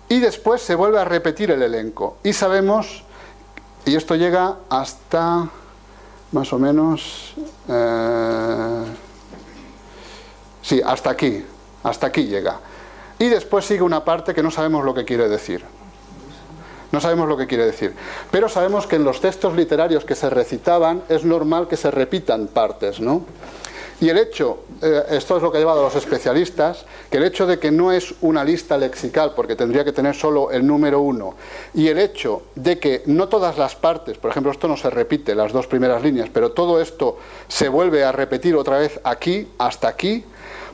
y después se vuelve a repetir el elenco. Y sabemos, y esto llega hasta más o menos, sí, hasta aquí llega. Y después sigue una parte que no sabemos lo que quiere decir. No sabemos lo que quiere decir, pero sabemos que en los textos literarios que se recitaban es normal que se repitan partes, ¿no? Y el hecho, esto es lo que ha llevado a los especialistas, que el hecho de que no es una lista lexical, porque tendría que tener solo el número 1, y el hecho de que no todas las partes, por ejemplo, esto no se repite, las dos primeras líneas, pero todo esto se vuelve a repetir otra vez aquí, hasta aquí,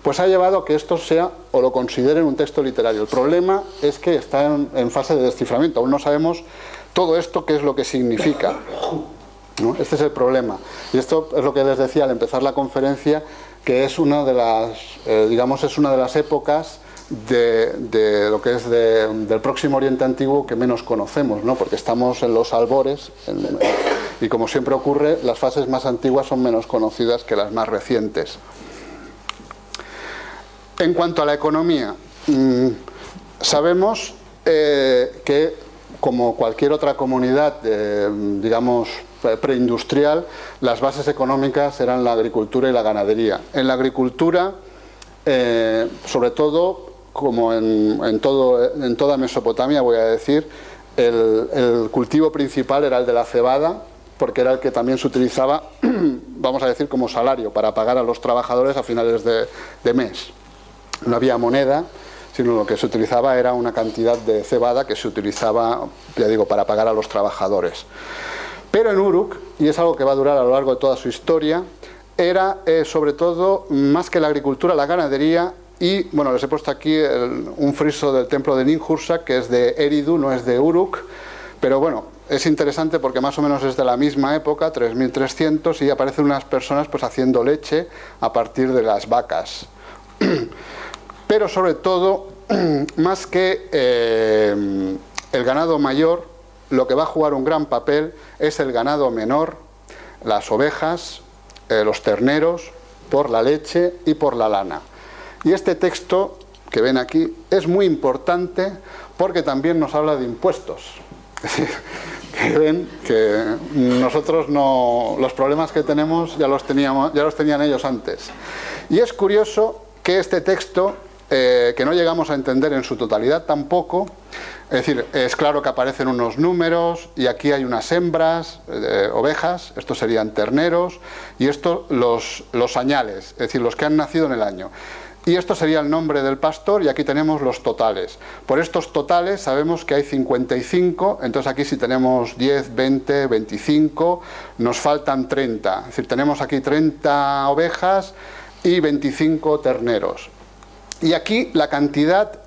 pues ha llevado a que esto sea o lo consideren un texto literario. El problema es que está en fase de desciframiento, aún no sabemos todo esto qué es lo que significa, ¿no? Este es el problema. Y esto es lo que les decía al empezar la conferencia, que es una de las, digamos, es una de las épocas de lo que es del Próximo Oriente Antiguo que menos conocemos, ¿no? Porque estamos en los albores, y como siempre ocurre, las fases más antiguas son menos conocidas que las más recientes. En cuanto a la economía, sabemos que como cualquier otra comunidad, digamos, preindustrial, las bases económicas eran la agricultura y la ganadería. En la agricultura, sobre todo, como en toda Mesopotamia, voy a decir, el cultivo principal era el de la cebada, porque era el que también se utilizaba vamos a decir, como salario para pagar a los trabajadores a finales de mes. No había moneda, sino lo que se utilizaba era una cantidad de cebada que se utilizaba, ya digo, para pagar a los trabajadores. Pero en Uruk, y es algo que va a durar a lo largo de toda su historia, era sobre todo, más que la agricultura, la ganadería. Y bueno, les he puesto aquí un friso del templo de Ninhursag, que es de Eridu, no es de Uruk, pero bueno, es interesante porque más o menos es de la misma época, 3300, y aparecen unas personas pues haciendo leche a partir de las vacas. Pero sobre todo, más que el ganado mayor, lo que va a jugar un gran papel es el ganado menor, las ovejas, los terneros, por la leche y por la lana. Y este texto que ven aquí es muy importante porque también nos habla de impuestos. Que ven que nosotros no, los problemas que tenemos ya los tenían ellos antes. Y es curioso que este texto, que no llegamos a entender en su totalidad tampoco, es decir, es claro que aparecen unos números y aquí hay unas hembras, ovejas, estos serían terneros, y estos los añales, es decir, los que han nacido en el año. Y esto sería el nombre del pastor, y aquí tenemos los totales. Por estos totales sabemos que hay 55, entonces aquí si tenemos 10, 20, 25, nos faltan 30. Es decir, tenemos aquí 30 ovejas y 25 terneros. Y aquí la cantidad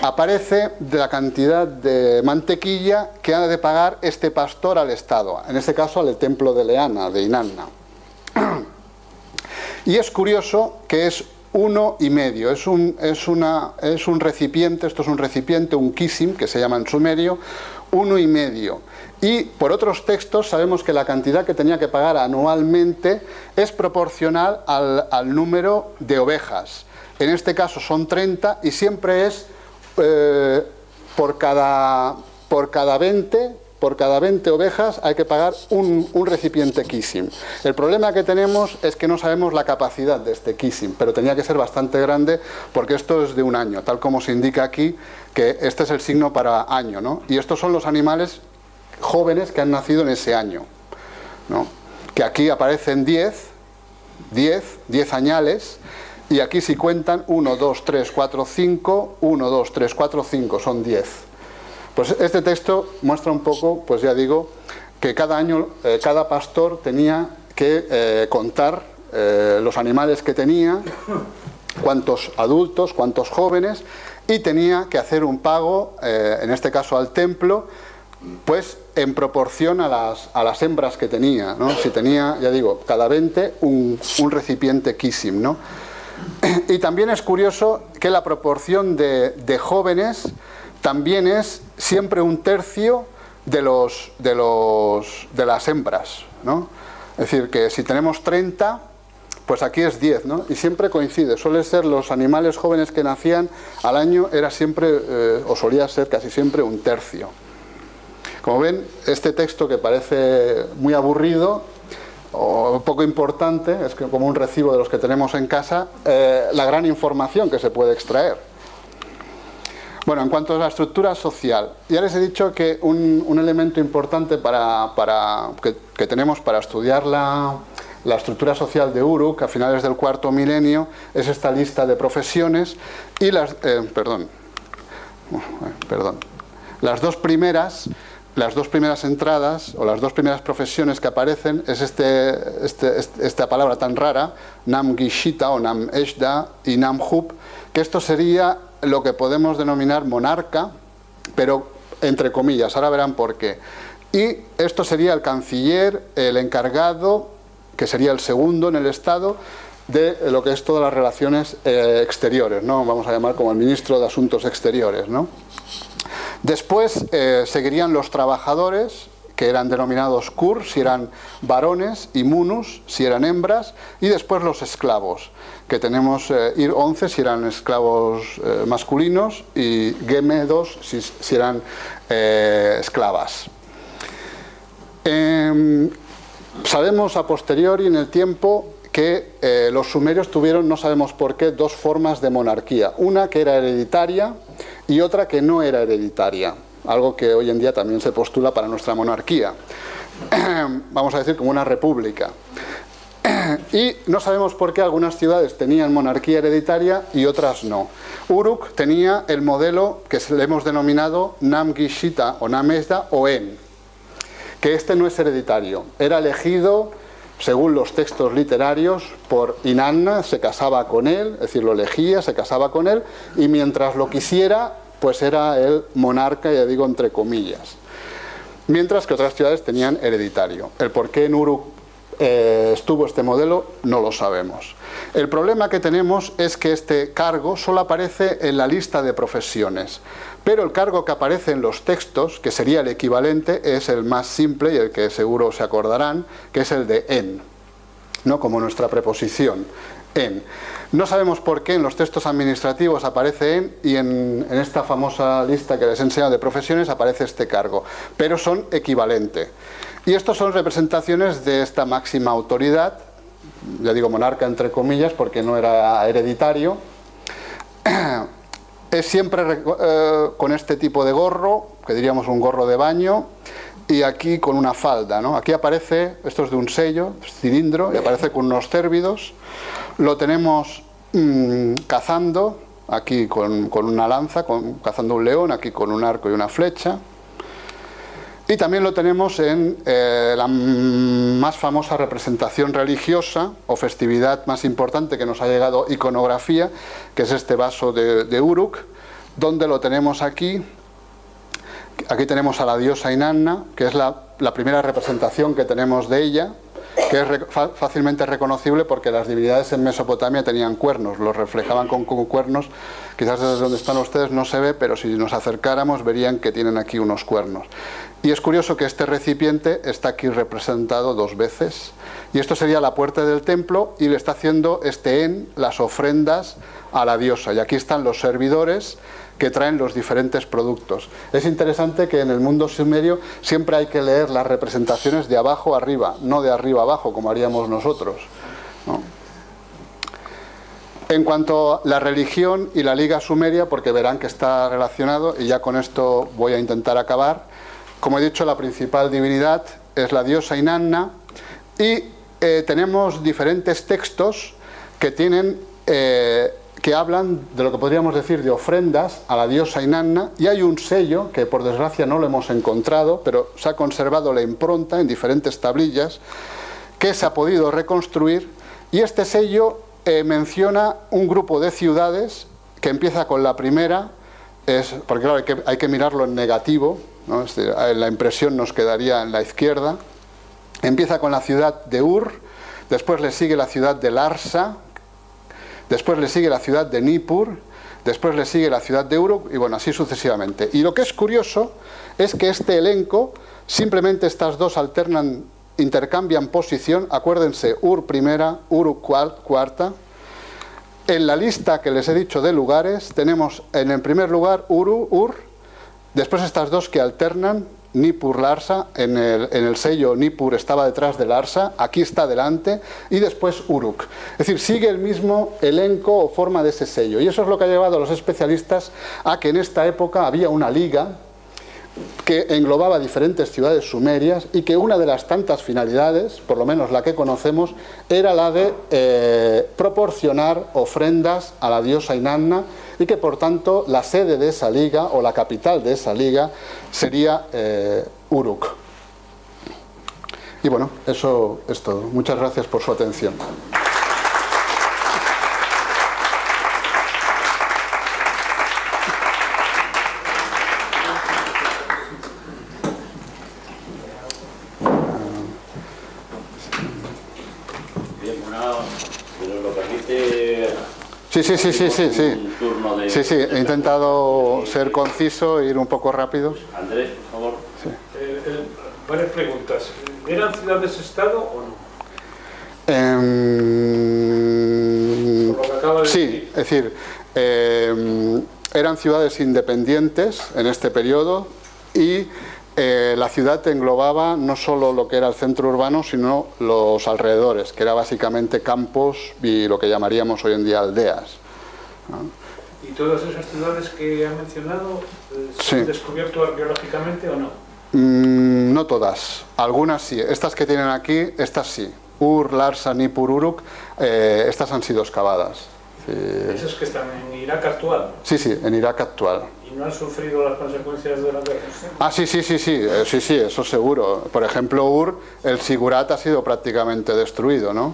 aparece de la cantidad de mantequilla que ha de pagar este pastor al Estado, en este caso al templo de Leana, de Inanna. Y es curioso que es 1,5, es un recipiente, esto es un recipiente, un kisim, que se llama en sumerio, 1,5. Y por otros textos sabemos que la cantidad que tenía que pagar anualmente es proporcional al número de ovejas. En este caso son 30 y siempre es por cada 20 ovejas hay que pagar un recipiente kisim. El problema que tenemos es que no sabemos la capacidad de este kisim, pero tenía que ser bastante grande porque esto es de un año, tal como se indica aquí, que este es el signo para año, ¿no? Y estos son los animales jóvenes que han nacido en ese año, ¿no? Que aquí aparecen 10 añales, y aquí si cuentan 1, 2, 3, 4, 5, 1, 2, 3, 4, 5, son 10. Pues este texto muestra un poco, pues ya digo, que cada año cada pastor tenía que contar los animales que tenía, cuántos adultos, cuántos jóvenes, y tenía que hacer un pago, en este caso al templo, pues en proporción a las hembras que tenía, ¿no? Si tenía, ya digo, cada 20 un recipiente kisim, ¿no? Y también es curioso que la proporción de jóvenes también es siempre 1/3 de las hembras, ¿no? Es decir, que si tenemos 30, pues aquí es 10, ¿no? Y siempre coincide, suele ser los animales jóvenes que nacían al año, era siempre, o solía ser casi siempre 1/3. Como ven, este texto que parece muy aburrido o poco importante, es que como un recibo de los que tenemos en casa, la gran información que se puede extraer. Bueno, en cuanto a la estructura social, ya les he dicho que un elemento importante que tenemos para estudiar la estructura social de Uruk a finales del cuarto milenio es esta lista de profesiones y las dos primeras entradas o las dos primeras profesiones que aparecen es esta palabra tan rara, Nam Gishita o Nam Eshda y Nam Hub, que esto sería lo que podemos denominar monarca, pero entre comillas, ahora verán por qué. Y esto sería el canciller, el encargado, que sería el segundo en el Estado, de lo que es todas las relaciones exteriores, ¿no? Vamos a llamar como el ministro de Asuntos Exteriores, ¿no? Después seguirían los trabajadores, que eran denominados kur, si eran varones, y munus, si eran hembras, y después los esclavos, que tenemos 11 si eran esclavos masculinos, y gemedos si eran esclavas. Sabemos a posteriori, en el tiempo, que los sumerios tuvieron, no sabemos por qué, dos formas de monarquía. Una que era hereditaria y otra que no era hereditaria. algo que hoy en día también se postula para nuestra monarquía. Vamos a decir como una república. Y no sabemos por qué algunas ciudades tenían monarquía hereditaria y otras no. Uruk tenía el modelo que le hemos denominado Namgishita o Namesda o En, que este no es hereditario, era elegido según los textos literarios por Inanna, se casaba con él, es decir, lo elegía, se casaba con él, y mientras lo quisiera, pues era el monarca, ya digo entre comillas. Mientras que otras ciudades tenían hereditario. El por qué en Uruk estuvo este modelo no lo sabemos. El problema que tenemos es que este cargo solo aparece en la lista de profesiones, pero el cargo que aparece en los textos, que sería el equivalente, es el más simple y el que seguro se acordarán, que es el de en, ¿no? Como nuestra preposición, en. No sabemos por qué en los textos administrativos aparece en, y en esta famosa lista que les he enseñado de profesiones aparece este cargo, pero son equivalente. Y estos son representaciones de esta máxima autoridad, ya digo monarca entre comillas porque no era hereditario. Es siempre con este tipo de gorro, que diríamos un gorro de baño, y aquí con una falda, ¿no? Aquí aparece, esto es de un sello, cilindro, y aparece con unos cérvidos. Lo tenemos cazando, aquí con una lanza, cazando un león, aquí con un arco y una flecha. Y también lo tenemos en la más famosa representación religiosa o festividad más importante que nos ha llegado, iconografía, que es este vaso de Uruk, donde lo tenemos aquí. Aquí tenemos a la diosa Inanna, que es la primera representación que tenemos de ella, que es fácilmente reconocible porque las divinidades en Mesopotamia tenían cuernos, los reflejaban con cuernos. Quizás desde donde están ustedes no se ve, pero si nos acercáramos verían que tienen aquí unos cuernos. Y es curioso que este recipiente está aquí representado dos veces. Y esto sería la puerta del templo y le está haciendo las ofrendas a la diosa. Y aquí están los servidores que traen los diferentes productos. Es interesante que en el mundo sumerio siempre hay que leer las representaciones de abajo arriba, no de arriba abajo, como haríamos nosotros, ¿no? En cuanto a la religión y la Liga Sumeria, porque verán que está relacionado, y ya con esto voy a intentar acabar. Como he dicho, la principal divinidad es la diosa Inanna, y tenemos diferentes textos que tienen... que hablan de lo que podríamos decir de ofrendas a la diosa Inanna, y hay un sello que por desgracia no lo hemos encontrado, pero se ha conservado la impronta en diferentes tablillas que se ha podido reconstruir, y este sello menciona un grupo de ciudades que empieza con la primera, porque claro, hay que mirarlo en negativo, ¿no? La impresión nos quedaría en la izquierda. Empieza con la ciudad de Ur, después le sigue la ciudad de Larsa, después le sigue la ciudad de Nippur, después le sigue la ciudad de Uruk, y bueno, así sucesivamente. Y lo que es curioso es que este elenco, simplemente estas dos intercambian posición. Acuérdense, Ur primera, Uruk cuarta. En la lista que les he dicho de lugares, tenemos en el primer lugar Ur, después estas dos que alternan, Nippur, Larsa, en el sello Nippur estaba detrás de Larsa, aquí está delante, y después Uruk. Es decir, sigue el mismo elenco o forma de ese sello. Y eso es lo que ha llevado a los especialistas a que en esta época había una liga que englobaba diferentes ciudades sumerias, y que una de las tantas finalidades, por lo menos la que conocemos, era la de proporcionar ofrendas a la diosa Inanna, y que por tanto la sede de esa liga o la capital de esa liga sería Uruk. Y bueno, eso es todo. Muchas gracias por su atención. Sí. Sí, he intentado ser conciso e ir un poco rápido. Andrés, por favor. Sí. Varias preguntas. ¿Eran ciudades-estado o no? Por lo que acaba de Sí, decir. es decir, eran ciudades independientes en este periodo, y la ciudad englobaba no solo lo que era el centro urbano, sino los alrededores, que era básicamente campos y lo que llamaríamos hoy en día aldeas, ¿no? ¿Y todas esas ciudades que ha mencionado se Sí. han descubierto arqueológicamente o no? No todas, algunas sí. Estas que tienen aquí, estas sí. Ur, Larsa, Nippur, Uruk, estas han sido excavadas. Sí. Esas que están en Irak actual Sí, en Irak actual. y no han sufrido las consecuencias de la guerra. Ah, sí, eso seguro. Por ejemplo, Ur, el Sigurat ha sido prácticamente destruido, ¿no?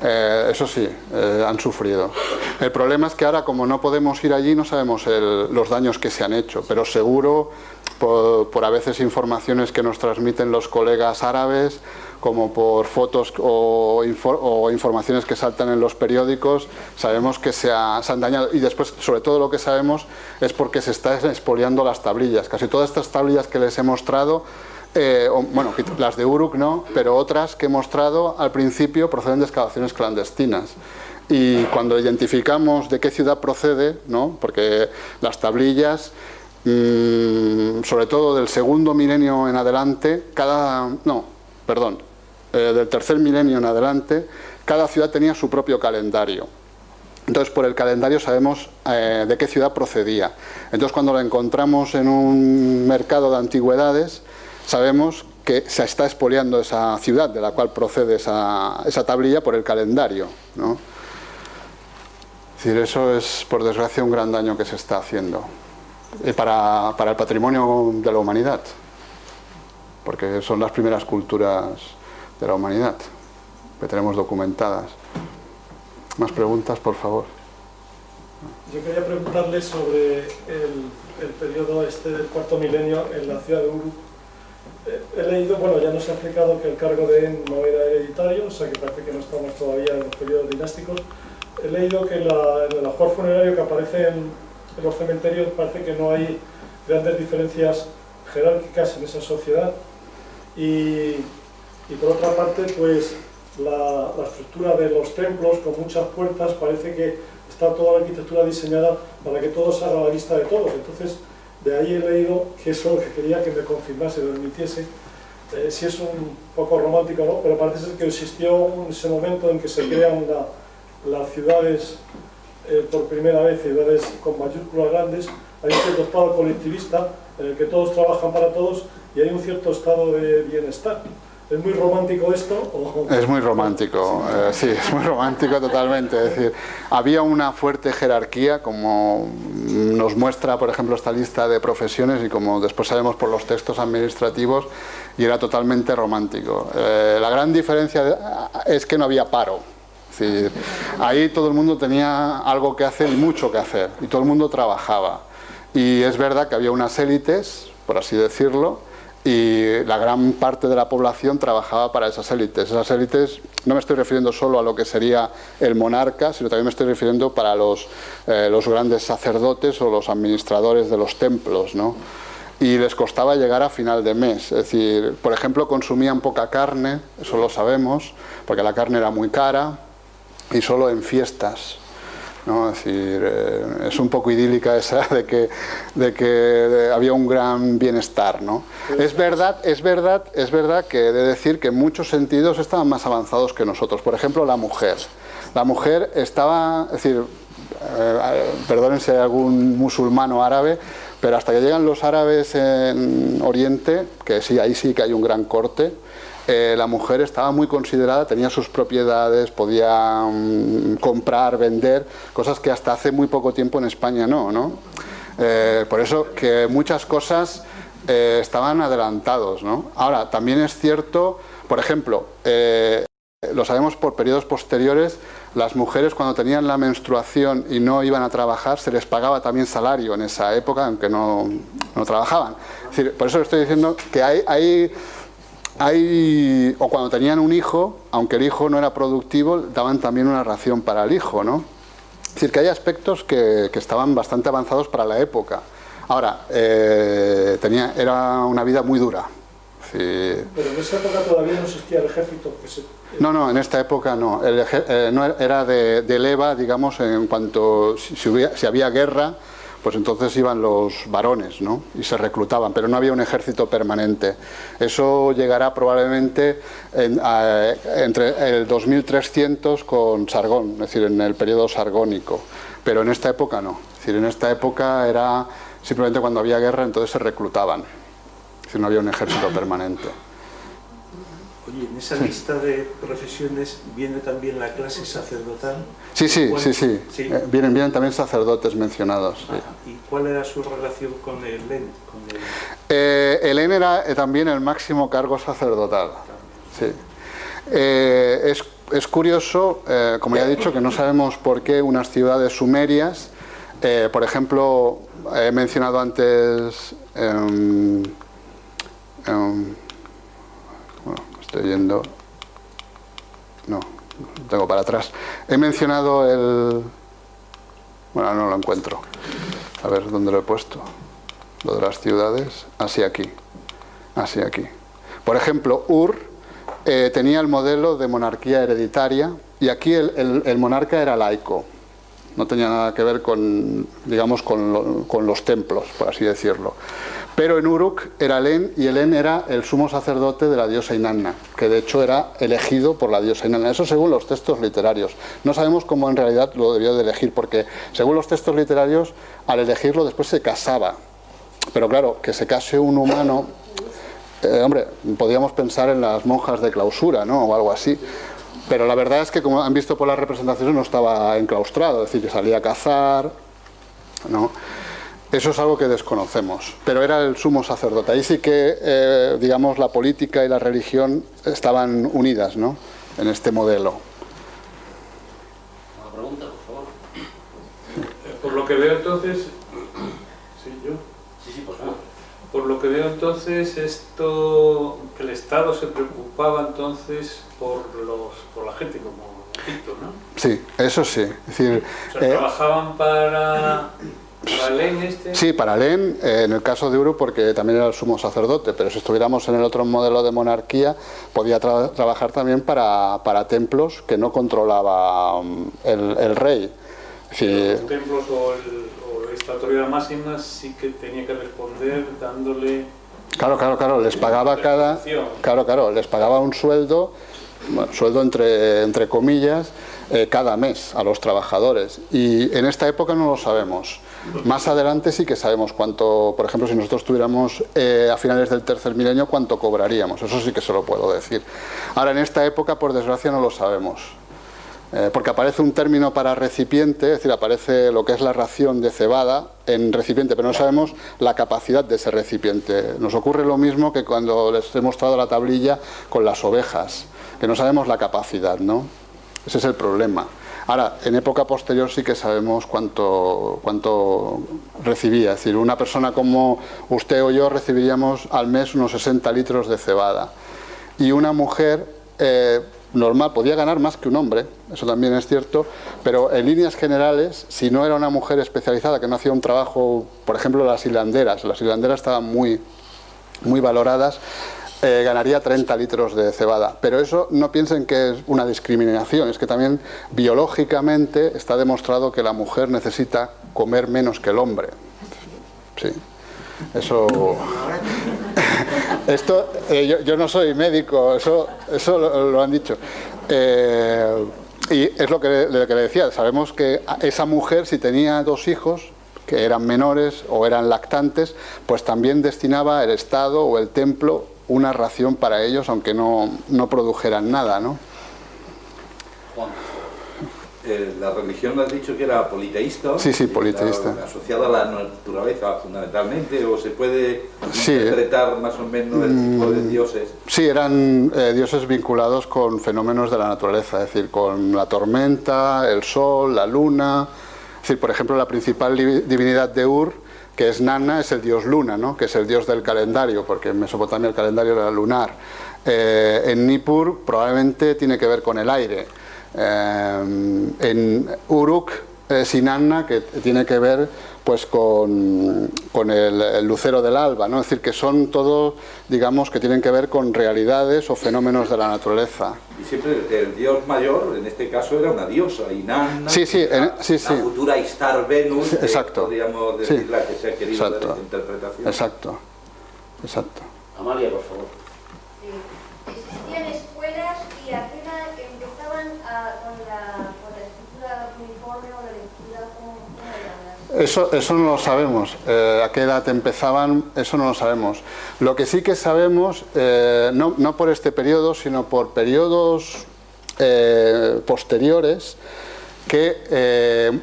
Eso sí, han sufrido. El problema es que ahora, como no podemos ir allí, no sabemos los daños que se han hecho, pero seguro, por a veces informaciones que nos transmiten los colegas árabes, como por fotos o informaciones que saltan en los periódicos, sabemos que se han dañado. Y después, sobre todo, lo que sabemos es porque se están expoliando las tablillas. Casi todas estas tablillas que les he mostrado, bueno, las de Uruk no, pero otras que he mostrado al principio proceden de excavaciones clandestinas. Y cuando identificamos de qué ciudad procede, ¿no? Porque las tablillas, sobre todo del segundo milenio en adelante, del tercer milenio en adelante, cada ciudad tenía su propio calendario. Entonces, por el calendario sabemos de qué ciudad procedía. Entonces, cuando la encontramos en un mercado de antigüedades, sabemos que se está expoliando esa ciudad de la cual procede esa tablilla por el calendario, ¿no? Es decir, eso es, por desgracia, un gran daño que se está haciendo para el patrimonio de la humanidad, porque son las primeras culturas de la humanidad que tenemos documentadas. ¿Más preguntas, por favor? Yo quería preguntarle sobre el periodo del cuarto milenio en la ciudad de Uruk. He leído, bueno, ya nos ha explicado que el cargo de En no era hereditario, o sea que parece que no estamos todavía en los periodos dinásticos. He leído que en el ajuar funerario que aparece en los cementerios parece que no hay grandes diferencias jerárquicas en esa sociedad. Y por otra parte, pues la estructura de los templos con muchas puertas parece que está toda la arquitectura diseñada para que todo salga a la vista de todos. Entonces, de ahí he leído que eso que quería que me confirmase, me admitiese, si es un poco romántico, ¿no? Pero parece ser que existió ese momento en que se crean las ciudades por primera vez, ciudades con mayúsculas grandes. Hay un cierto estado colectivista en el que todos trabajan para todos y hay un cierto estado de bienestar. ¿Es muy romántico esto? ¿O? Es muy romántico, sí, es muy romántico totalmente. Es decir, había una fuerte jerarquía, como nos muestra, por ejemplo, esta lista de profesiones y como después sabemos por los textos administrativos, y era totalmente romántico. La gran diferencia es que no había paro. Es decir, ahí todo el mundo tenía algo que hacer y mucho que hacer, y todo el mundo trabajaba. Y es verdad que había unas élites, por así decirlo, y la gran parte de la población trabajaba para esas élites. Esas élites, no me estoy refiriendo solo a lo que sería el monarca, sino también me estoy refiriendo para los grandes sacerdotes o los administradores de los templos, ¿no? Y les costaba llegar a final de mes. Es decir, por ejemplo, consumían poca carne, eso lo sabemos, porque la carne era muy cara, y solo en fiestas, ¿no? Es decir, es un poco idílica esa de que había un gran bienestar, ¿no? Es verdad que he de decir que en muchos sentidos estaban más avanzados que nosotros. Por ejemplo, la mujer. La mujer estaba, es decir, perdonen si hay algún musulmán o árabe, pero hasta que llegan los árabes en Oriente, que sí, ahí sí que hay un gran corte, la mujer estaba muy considerada, tenía sus propiedades, podía comprar, vender, cosas que hasta hace muy poco tiempo en España no. Por eso que muchas cosas estaban adelantados, ¿no? Ahora, también es cierto, por ejemplo, lo sabemos por periodos posteriores, las mujeres cuando tenían la menstruación y no iban a trabajar, se les pagaba también salario en esa época, aunque no trabajaban. Es decir, por eso le estoy diciendo que o cuando tenían un hijo, aunque el hijo no era productivo, daban también una ración para el hijo, ¿no? Es decir, que hay aspectos que estaban bastante avanzados para la época. Ahora, era una vida muy dura. Sí. Pero en esa época todavía no existía el ejército. No, en esta época no. No era de leva, digamos, en cuanto si había guerra, pues entonces iban los varones, ¿no? Y se reclutaban, pero no había un ejército permanente. Eso llegará probablemente entre el 2300 con Sargón, es decir, en el periodo sargónico. pero en esta época no. Es decir, en esta época era simplemente cuando había guerra, entonces se reclutaban. Es decir, no había un ejército permanente. Oye, ¿en esa lista de profesiones viene también la clase sacerdotal? Sí. ¿Sí? Vienen también sacerdotes mencionados. Sí. ¿Y cuál era su relación con el EN? El EN era también el máximo cargo sacerdotal. Sí. Es curioso, como ya he dicho, que no sabemos por qué unas ciudades sumerias, por ejemplo, he mencionado antes, bueno, estoy yendo, no, tengo para atrás, he mencionado bueno, no lo encuentro, a ver dónde lo he puesto, lo de las ciudades, así aquí, por ejemplo, Ur tenía el modelo de monarquía hereditaria y aquí el monarca era laico, no tenía nada que ver con, digamos, con los templos, por así decirlo. Pero en Uruk era Elen, y Elen era el sumo sacerdote de la diosa Inanna, que de hecho era elegido por la diosa Inanna. Eso según los textos literarios. No sabemos cómo en realidad lo debió de elegir, porque según los textos literarios, al elegirlo después se casaba. Pero claro, que se case un humano, hombre, podríamos pensar en las monjas de clausura, ¿no? O algo así. Pero la verdad es que, como han visto por las representaciones, no estaba enclaustrado, es decir, que salía a cazar, ¿no? Eso es algo que desconocemos, pero era el sumo sacerdote. Ahí sí que, digamos, la política y la religión estaban unidas, ¿no?, en este modelo. Una pregunta, por favor. Por lo que veo entonces... ¿Sí, yo? Sí, por favor. Por lo que veo entonces, esto, que el Estado se preocupaba entonces por la gente como Egipto, ¿no? Sí, eso sí. Es decir, o sea, trabajaban para Elen este. Sí, para Elen, en el caso de Uruk, porque también era el sumo sacerdote, pero si estuviéramos en el otro modelo de monarquía, podía trabajar también para templos que no controlaba el rey. Es decir, los templos o esta autoridad máxima sí que tenía que responder dándole... Claro, les pagaba les pagaba un sueldo, bueno, sueldo entre comillas, cada mes a los trabajadores, y en esta época no lo sabemos. Más adelante sí que sabemos cuánto, por ejemplo, si nosotros tuviéramos a finales del tercer milenio, cuánto cobraríamos, eso sí que se lo puedo decir. Ahora, en esta época, por desgracia, no lo sabemos. Porque aparece un término para recipiente, es decir, aparece lo que es la ración de cebada en recipiente, pero no sabemos la capacidad de ese recipiente. Nos ocurre lo mismo que cuando les he mostrado la tablilla con las ovejas, que no sabemos la capacidad, ¿no? Ese es el problema. Ahora, en época posterior sí que sabemos cuánto recibía, es decir, una persona como usted o yo recibiríamos al mes unos 60 litros de cebada, y una mujer... normal, podía ganar más que un hombre, eso también es cierto, pero en líneas generales, si no era una mujer especializada, que no hacía un trabajo, por ejemplo, las hilanderas estaban muy valoradas, ganaría 30 litros de cebada. Pero eso no piensen que es una discriminación, es que también biológicamente está demostrado que la mujer necesita comer menos que el hombre. Sí. Eso... Esto, yo no soy médico, eso lo han dicho. Y es lo que le decía, sabemos que esa mujer, si tenía 2 hijos, que eran menores o eran lactantes, pues también destinaba el Estado o el templo una ración para ellos, aunque no produjeran nada, ¿no? Juan. La religión has dicho que era politeísta. Sí, politeísta. Asociada a la naturaleza fundamentalmente, o se puede interpretar más o menos el tipo de dioses. Sí, eran dioses vinculados con fenómenos de la naturaleza, es decir, con la tormenta, el sol, la luna. Es decir, por ejemplo, la principal divinidad de Ur, que es Nanna, es el dios luna, ¿no?, que es el dios del calendario, porque en Mesopotamia el calendario era lunar. En Nippur probablemente tiene que ver con el aire. En Uruk es Inanna, que tiene que ver pues con el lucero del alba, ¿no? Es decir, que son todos, digamos, que tienen que ver con realidades o fenómenos de la naturaleza. Y siempre el dios mayor, en este caso, era una diosa, Inanna, la futura Istar Venus, sí, exacto. Podríamos decirla, que se ha querido dar esta interpretación. Exacto. Amalia, por favor. Existían escuelas y apenas empezaban con la escritura uniforme o la lectura como Eso no lo sabemos. ¿A qué edad empezaban? Eso no lo sabemos. Lo que sí que sabemos, no por este periodo, sino por periodos posteriores, que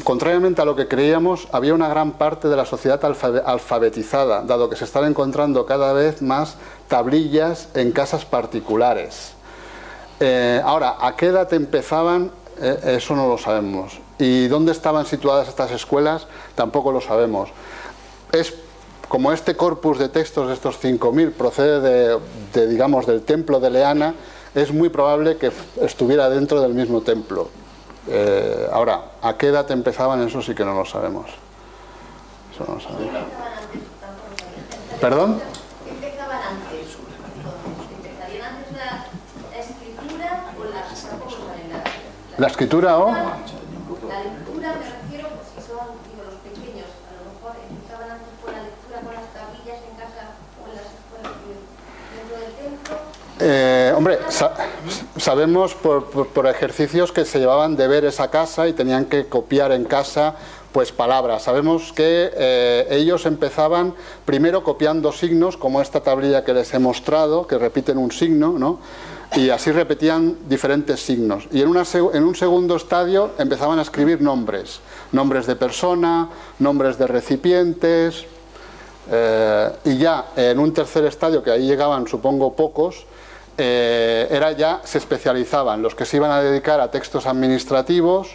contrariamente a lo que creíamos, había una gran parte de la sociedad alfabetizada, dado que se están encontrando cada vez más tablillas en casas particulares. Ahora, ¿a qué edad empezaban? Eso no lo sabemos. ¿Y dónde estaban situadas estas escuelas? Tampoco lo sabemos. Como este corpus de textos, de estos 5.000, procede digamos, del templo de Leana, es muy probable que estuviera dentro del mismo templo. Ahora, ¿a qué edad empezaban? Eso sí que no lo sabemos. Eso no lo sabemos. ¿Perdón? ¿Empezaban antes? ¿Empezarían antes la escritura o ¿La escritura o...? La lectura, me refiero, si son los pequeños, a lo mejor empezaban antes con la lectura con las tablillas en casa o en las escuelas dentro del templo. Hombre, sabemos por ejercicios que se llevaban deberes a casa y tenían que copiar en casa pues palabras. Sabemos que ellos empezaban primero copiando signos, como esta tablilla que les he mostrado, que repiten un signo, ¿no? Y así repetían diferentes signos. Y en un segundo estadio empezaban a escribir nombres de persona, nombres de recipientes, y ya en un tercer estadio, que ahí llegaban supongo pocos, se especializaban. Los que se iban a dedicar a textos administrativos,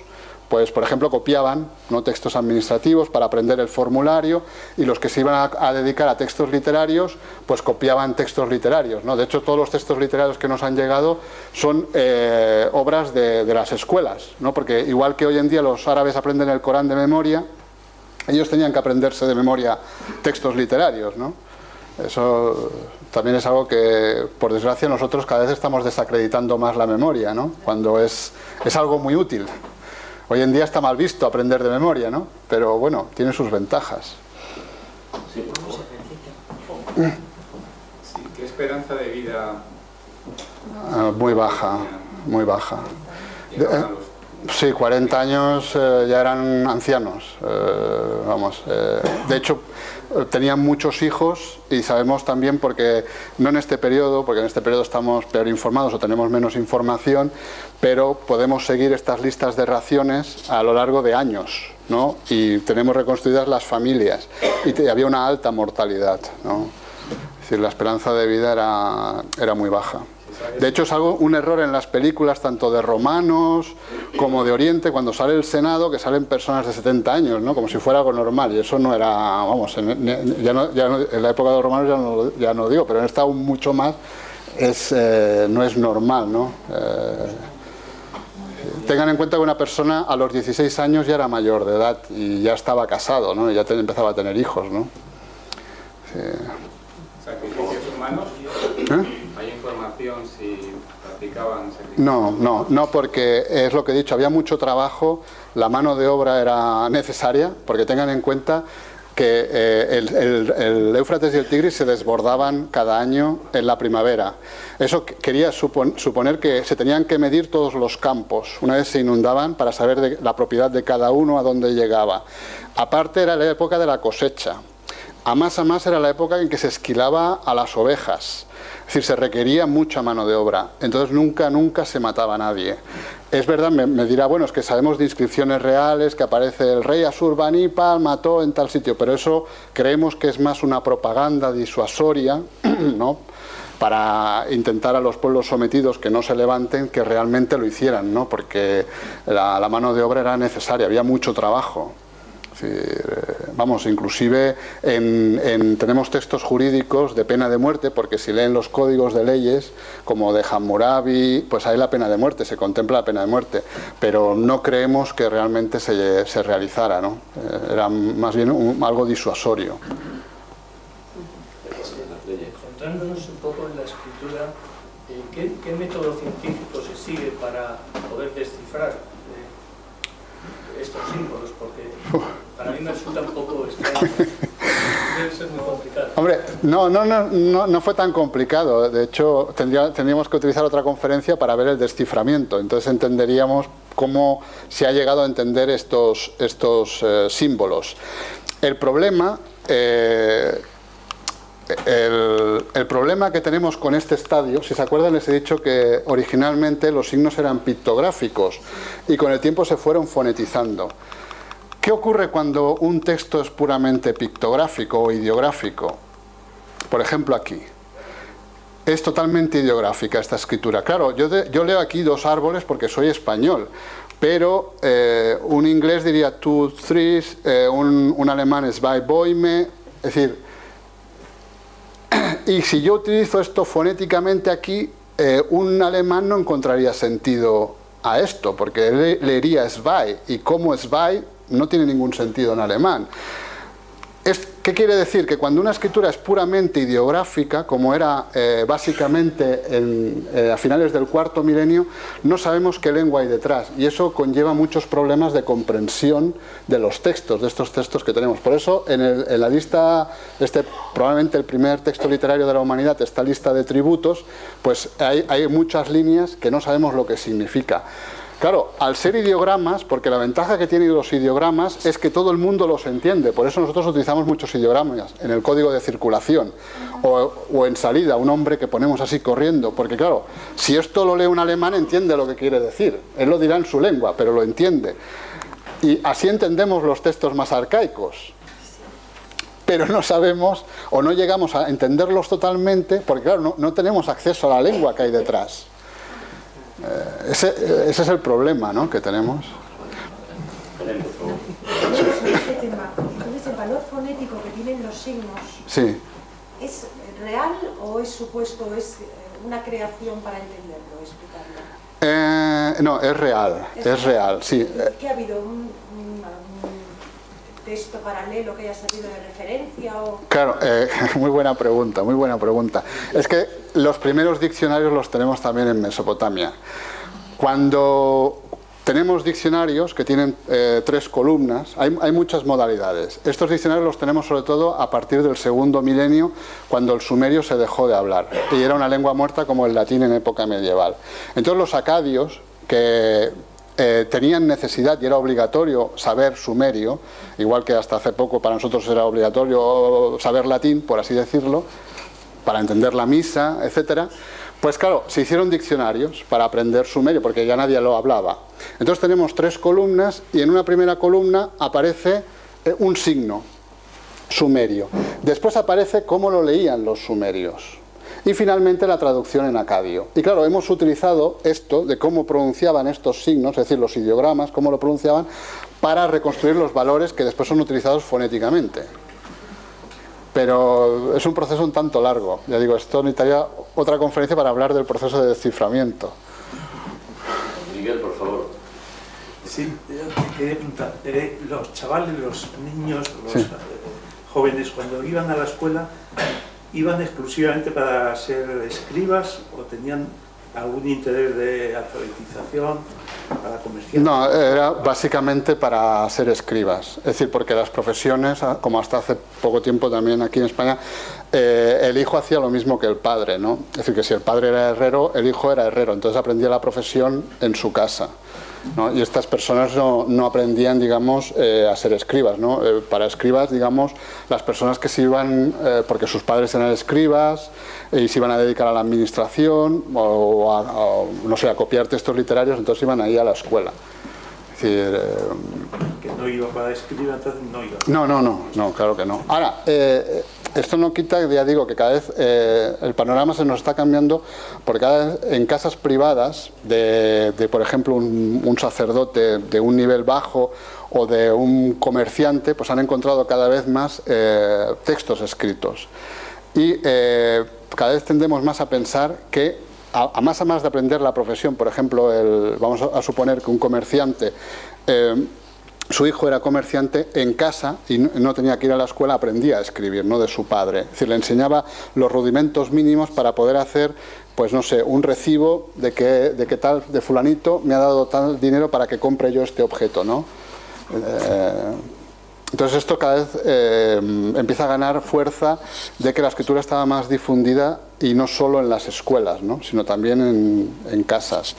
pues por ejemplo copiaban, ¿no?, textos administrativos para aprender el formulario, y los que se iban a dedicar a textos literarios, pues copiaban textos literarios, ¿no? De hecho, todos los textos literarios que nos han llegado son obras de las escuelas, ¿no? Porque igual que hoy en día los árabes aprenden el Corán de memoria, ellos tenían que aprenderse de memoria textos literarios, ¿no? Eso también es algo que, por desgracia, nosotros cada vez estamos desacreditando más la memoria, ¿no? Cuando es algo muy útil. Hoy en día está mal visto aprender de memoria, ¿no? Pero bueno, tiene sus ventajas. Sí, por favor. Sí, ¿qué esperanza de vida? Muy baja, muy baja. Sí, 40 años ya eran ancianos. De hecho, tenían muchos hijos, y sabemos también, porque no en este periodo, porque en este periodo estamos peor informados o tenemos menos información, pero podemos seguir estas listas de raciones a lo largo de años, ¿no? Y tenemos reconstruidas las familias, y había una alta mortalidad, ¿no? Es decir, la esperanza de vida era muy baja. De hecho, es un error en las películas, tanto de romanos como de Oriente, cuando sale el Senado, que salen personas de 70 años, ¿no? Como si fuera algo normal, y eso no era, vamos, en la época de los romanos ya no digo, pero en esta aún mucho más, no es normal, ¿no? Tengan en cuenta que una persona a los 16 años ya era mayor de edad y ya estaba casado, ¿no? Y ya empezaba a tener hijos, ¿no? Sí. ¿Sacrificios humanos? ¿Hay información si practicaban sacrificios? No, porque es lo que he dicho, había mucho trabajo, la mano de obra era necesaria, porque tengan en cuenta que el Éufrates y el Tigris se desbordaban cada año en la primavera. Eso quería suponer que se tenían que medir todos los campos una vez se inundaban, para saber de la propiedad de cada uno, a dónde llegaba. Aparte, era la época de la cosecha. A más era la época en que se esquilaba a las ovejas. Es decir, se requería mucha mano de obra. Entonces nunca se mataba a nadie. Es verdad, me dirá, bueno, es que sabemos de inscripciones reales, que aparece el rey Asurbanipal mató en tal sitio, pero eso creemos que es más una propaganda disuasoria, ¿no?, para intentar a los pueblos sometidos que no se levanten, que realmente lo hicieran, ¿no?, porque la mano de obra era necesaria, había mucho trabajo. Vamos, inclusive tenemos textos jurídicos de pena de muerte, porque si leen los códigos de leyes, como de Hammurabi, pues hay la pena de muerte, se contempla la pena de muerte, pero no creemos que realmente se realizara, ¿no? Era más bien algo disuasorio. Centrándonos un poco en la escritura, ¿qué método científico se sigue para poder descifrar estos símbolos? Porque para mí me resulta un poco extraño. Debe ser muy complicado. Hombre, no fue tan complicado. De hecho, tendríamos que utilizar otra conferencia para ver el desciframiento. Entonces entenderíamos cómo se ha llegado a entender estos símbolos. El problema que tenemos con este estadio, si se acuerdan, les he dicho que originalmente los signos eran pictográficos y con el tiempo se fueron fonetizando. ¿Qué ocurre cuando un texto es puramente pictográfico o ideográfico? Por ejemplo, aquí. Es totalmente ideográfica esta escritura. Claro, yo leo aquí 2 árboles porque soy español, pero un inglés diría 2 trees, un alemán es zwei Bäume, es decir, y si yo utilizo esto fonéticamente aquí, un alemán no encontraría sentido a esto, porque él leería zwei, y como zwei no tiene ningún sentido en alemán. ¿Qué quiere decir? Que cuando una escritura es puramente ideográfica, como era básicamente a finales del cuarto milenio, no sabemos qué lengua hay detrás, y eso conlleva muchos problemas de comprensión de los textos, de estos textos que tenemos. Por eso en la lista, probablemente el primer texto literario de la humanidad, esta lista de tributos, pues hay muchas líneas que no sabemos lo que significa. Claro, al ser ideogramas, porque la ventaja que tienen los ideogramas es que todo el mundo los entiende, por eso nosotros utilizamos muchos ideogramas en el código de circulación o en salida, un hombre que ponemos así corriendo, porque claro, si esto lo lee un alemán entiende lo que quiere decir, él lo dirá en su lengua, pero lo entiende. Y así entendemos los textos más arcaicos, pero no sabemos o no llegamos a entenderlos totalmente, porque claro, no tenemos acceso a la lengua que hay detrás. Ese es el problema, ¿no?, que tenemos. Entonces, el valor fonético que tienen los signos, sí, ¿es real o es supuesto, es una creación para entenderlo, explicarlo? No, es real, es real, sí. ¿Qué ha habido? ¿Un texto paralelo que haya servido de referencia? O... Claro, muy buena pregunta, muy buena pregunta. Es que los primeros diccionarios los tenemos también en Mesopotamia. Cuando tenemos diccionarios que tienen 3 columnas, hay muchas modalidades. Estos diccionarios los tenemos sobre todo a partir del segundo milenio, cuando el sumerio se dejó de hablar y era una lengua muerta como el latín en época medieval. Entonces los acadios, que tenían necesidad y era obligatorio saber sumerio, igual que hasta hace poco para nosotros era obligatorio saber latín, por así decirlo, para entender la misa, etcétera. Pues claro, se hicieron diccionarios para aprender sumerio, porque ya nadie lo hablaba. Entonces tenemos 3 columnas y en una primera columna aparece un signo sumerio. Después aparece cómo lo leían los sumerios. Y finalmente la traducción en acadio. Y claro, hemos utilizado esto de cómo pronunciaban estos signos, es decir, los ideogramas, cómo lo pronunciaban, para reconstruir los valores que después son utilizados fonéticamente. Pero es un proceso un tanto largo. Ya digo, esto necesitaría otra conferencia para hablar del proceso de desciframiento. Miguel, por favor. Sí, quería preguntar, los chavales, los niños, los jóvenes, cuando iban a la escuela, ¿iban exclusivamente para ser escribas o tenían algún interés de alfabetización, para comerciar? No, era básicamente para ser escribas. Es decir, porque las profesiones, como hasta hace poco tiempo también aquí en España, el hijo hacía lo mismo que el padre, ¿no? Es decir, que si el padre era herrero, el hijo era herrero. Entonces aprendía la profesión en su casa, ¿no? Y estas personas no aprendían, digamos, a ser escribas, ¿no? Para escribas, digamos, las personas que se iban, porque sus padres eran escribas, y se iban a dedicar a la administración, o no sé, a copiar textos literarios, entonces iban ahí a la escuela. Es decir, que no iba para escribir, entonces no iba. No, claro que no. Ahora, esto no quita, ya digo, que cada vez el panorama se nos está cambiando, porque cada vez en casas privadas de por ejemplo, un sacerdote de un nivel bajo o de un comerciante, pues han encontrado cada vez más textos escritos. Y cada vez tendemos más a pensar que, a más de aprender la profesión, por ejemplo, vamos a suponer que un comerciante, su hijo era comerciante en casa y no tenía que ir a la escuela, aprendía a escribir, no de su padre. Es decir, le enseñaba los rudimentos mínimos para poder hacer, pues no sé, un recibo de que tal, de fulanito me ha dado tal dinero para que compre yo este objeto, ¿no? Entonces esto cada vez empieza a ganar fuerza de que la escritura estaba más difundida y no solo en las escuelas, ¿no? Sino también en casas.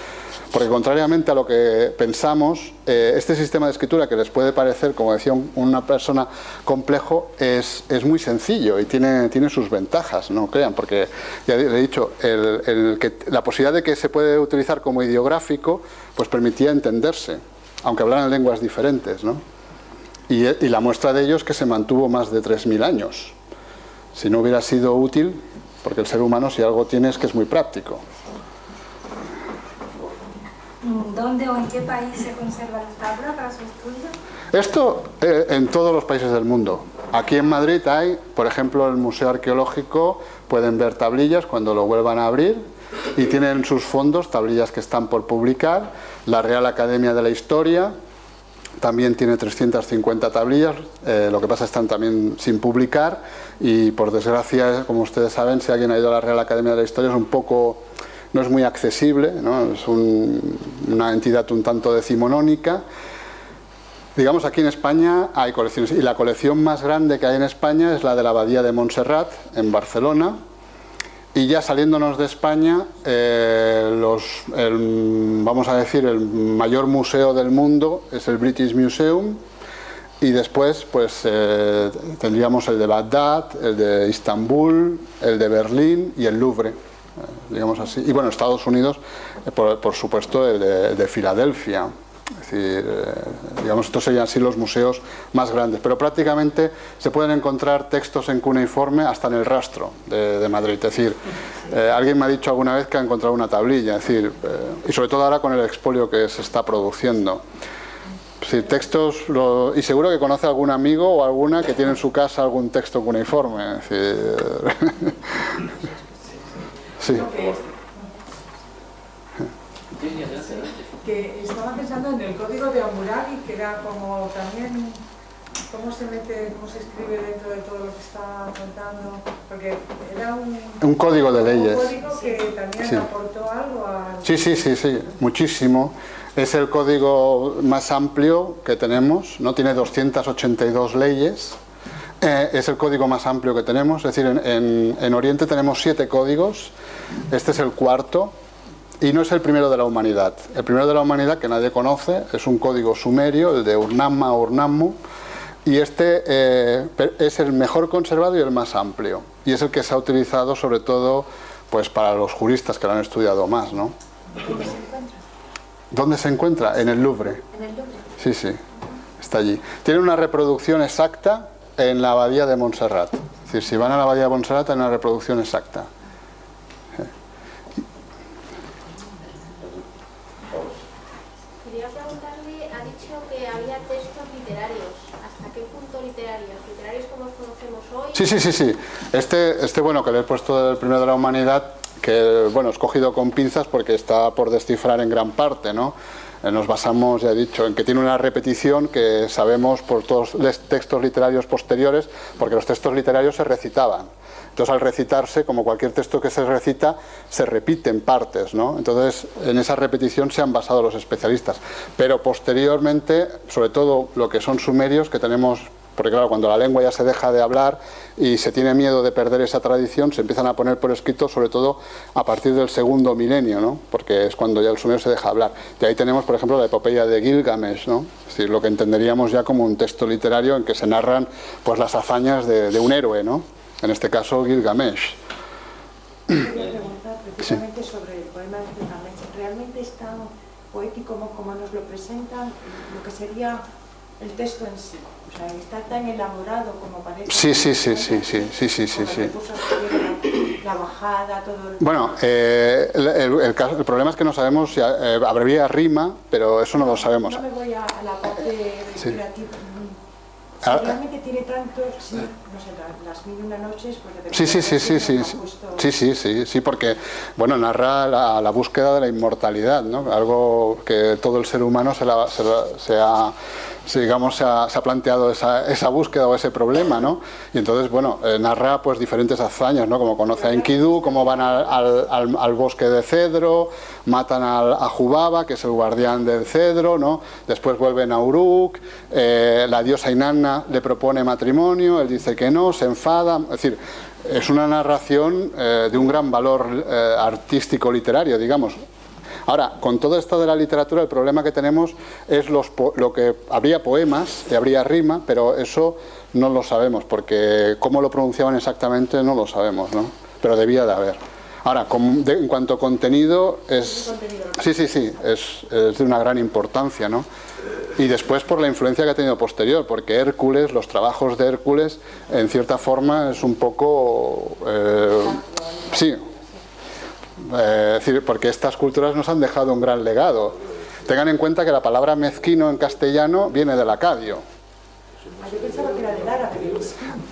Porque contrariamente a lo que pensamos, este sistema de escritura, que les puede parecer, como decía una persona, complejo, es muy sencillo y tiene sus ventajas, no crean, porque ya le he dicho, la posibilidad de que se puede utilizar como ideográfico, pues permitía entenderse, aunque hablaran lenguas diferentes, ¿no? Y la muestra de ello es que se mantuvo más de 3000 años. Si no hubiera sido útil, porque el ser humano si algo tiene es que es muy práctico. ¿Dónde o en qué país se conserva la tabla para su estudio? Esto en todos los países del mundo. Aquí en Madrid hay, por ejemplo, el Museo Arqueológico, pueden ver tablillas cuando lo vuelvan a abrir y tienen en sus fondos tablillas que están por publicar. La Real Academia de la Historia también tiene 350 tablillas, lo que pasa es que están también sin publicar y por desgracia, como ustedes saben, si alguien ha ido a la Real Academia de la Historia es un poco... no es muy accesible, ¿no? Es una entidad un tanto decimonónica. Digamos, aquí en España hay colecciones, y la colección más grande que hay en España es la de la Abadía de Montserrat, en Barcelona, y ya saliéndonos de España, vamos a decir, el mayor museo del mundo es el British Museum, y después pues tendríamos el de Bagdad, el de Istambul, el de Berlín y el Louvre. Digamos así. Y bueno, Estados Unidos, por supuesto, el de Filadelfia. Es decir, digamos, estos serían así los museos más grandes. Pero prácticamente se pueden encontrar textos en cuneiforme hasta en el Rastro de Madrid. Es decir, alguien me ha dicho alguna vez que ha encontrado una tablilla. Es decir, y sobre todo ahora con el expolio que se está produciendo. Sí, textos, y seguro que conoce algún amigo o alguna que tiene en su casa algún texto cuneiforme. Es decir, sí. Que estaba pensando en el código de Hammurabi, que era como también cómo se escribe dentro de todo lo que está contando, porque era un código de leyes. Un código que también aportó algo a... Sí, muchísimo. Es el código más amplio que tenemos, ¿no? Tiene 282 leyes. Es el código más amplio que tenemos, es decir, en Oriente tenemos 7 códigos, este es el cuarto y no es el primero de la humanidad. El primero de la humanidad, que nadie conoce, es un código sumerio, el de Urnamma o Urnammu, y este es el mejor conservado y el más amplio, y es el que se ha utilizado sobre todo pues, para los juristas que lo han estudiado más, ¿no? ¿Dónde se encuentra? ¿Dónde se encuentra? En el Louvre. ¿En el Louvre? Sí, está allí. Tiene una reproducción exacta en la Abadía de Montserrat. Es decir, si van a la Abadía de Montserrat hay una reproducción exacta. Quería preguntarle, ha dicho que había textos literarios. ¿Hasta qué punto literarios? ¿Literarios como los conocemos hoy? Sí. Este bueno, que le he puesto del primero de la humanidad, que bueno, he escogido con pinzas porque está por descifrar en gran parte, ¿no? Nos basamos, ya he dicho, en que tiene una repetición que sabemos por todos los textos literarios posteriores, porque los textos literarios se recitaban. Entonces, al recitarse, como cualquier texto que se recita, se repite en partes, ¿no? Entonces, en esa repetición se han basado los especialistas. Pero posteriormente, sobre todo lo que son sumerios, que tenemos... Porque claro, cuando la lengua ya se deja de hablar y se tiene miedo de perder esa tradición, se empiezan a poner por escrito, sobre todo a partir del segundo milenio, ¿no? Porque es cuando ya el sumerio se deja hablar. Y ahí tenemos, por ejemplo, la epopeya de Gilgamesh, ¿no? Es decir, lo que entenderíamos ya como un texto literario en que se narran pues, las hazañas de un héroe, ¿no? En este caso, Gilgamesh. Quería preguntar precisamente sobre el poema de Gilgamesh. ¿Realmente es tan poético como nos lo presentan, lo que sería el texto en sí? O sea, está tan elaborado como parece. Sí. La bajada, todo el... Bueno, el problema es que no sabemos si abrevia rima, pero eso no lo sabemos. No me voy a la parte creativa. Si realmente tiene tantos, sí, no sé, las 1001 noches, pues sí, porque, bueno, narra la búsqueda de la inmortalidad, ¿no? Algo que todo el ser humano se ha planteado esa búsqueda o ese problema, ¿no? Y entonces, bueno, narra pues diferentes hazañas, ¿no? Como conoce a Enkidu, cómo van al bosque de cedro, matan a Jubaba, que es el guardián del cedro, ¿no? Después vuelven a Uruk, la diosa Inanna Ella le propone matrimonio, él dice que no, se enfada. Es decir, es una narración de un gran valor artístico literario, digamos. Ahora, con todo esto de la literatura, el problema que tenemos es lo que habría poemas y habría rima, pero eso no lo sabemos, porque cómo lo pronunciaban exactamente no lo sabemos, ¿no? Pero debía de haber. Ahora, en cuanto a contenido, es de una gran importancia, ¿no? Y después por la influencia que ha tenido posterior, porque Hércules, los trabajos de Hércules, en cierta forma es un poco... es decir, porque estas culturas nos han dejado un gran legado. Tengan en cuenta que la palabra mezquino en castellano viene del acadio. Yo pensaba que era del árabe.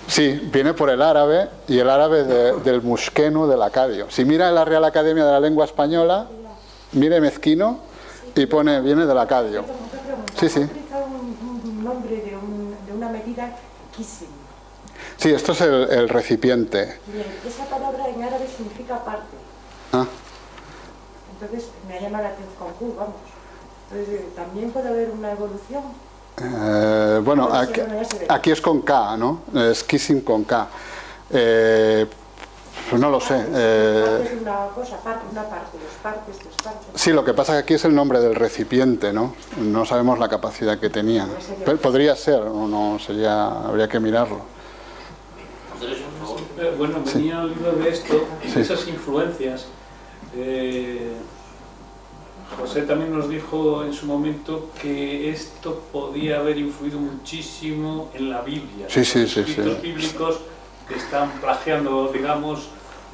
Sí, viene por el árabe, y el árabe del musqueno del acadio. Si mira en la Real Academia de la Lengua Española, mire mezquino y viene del acadio. Sí. Un nombre de una medida quisim. Sí, esto es el recipiente. Bien, esa palabra en árabe significa parte. Entonces me ha llamado la atención, vamos. Entonces, ¿también puede haber una evolución? Bueno, aquí es con K, ¿no? Es kissing con K. Pues no lo sé. Es una cosa, una parte, dos partes. Sí, lo que pasa es que aquí es el nombre del recipiente, ¿no? No sabemos la capacidad que tenía. Podría ser, o no sería, habría que mirarlo. Bueno, venía al hilo de esto, de esas influencias. José también nos dijo en su momento que esto podía haber influido muchísimo en la Biblia. Sí. Los escritos bíblicos que están plagiando, digamos...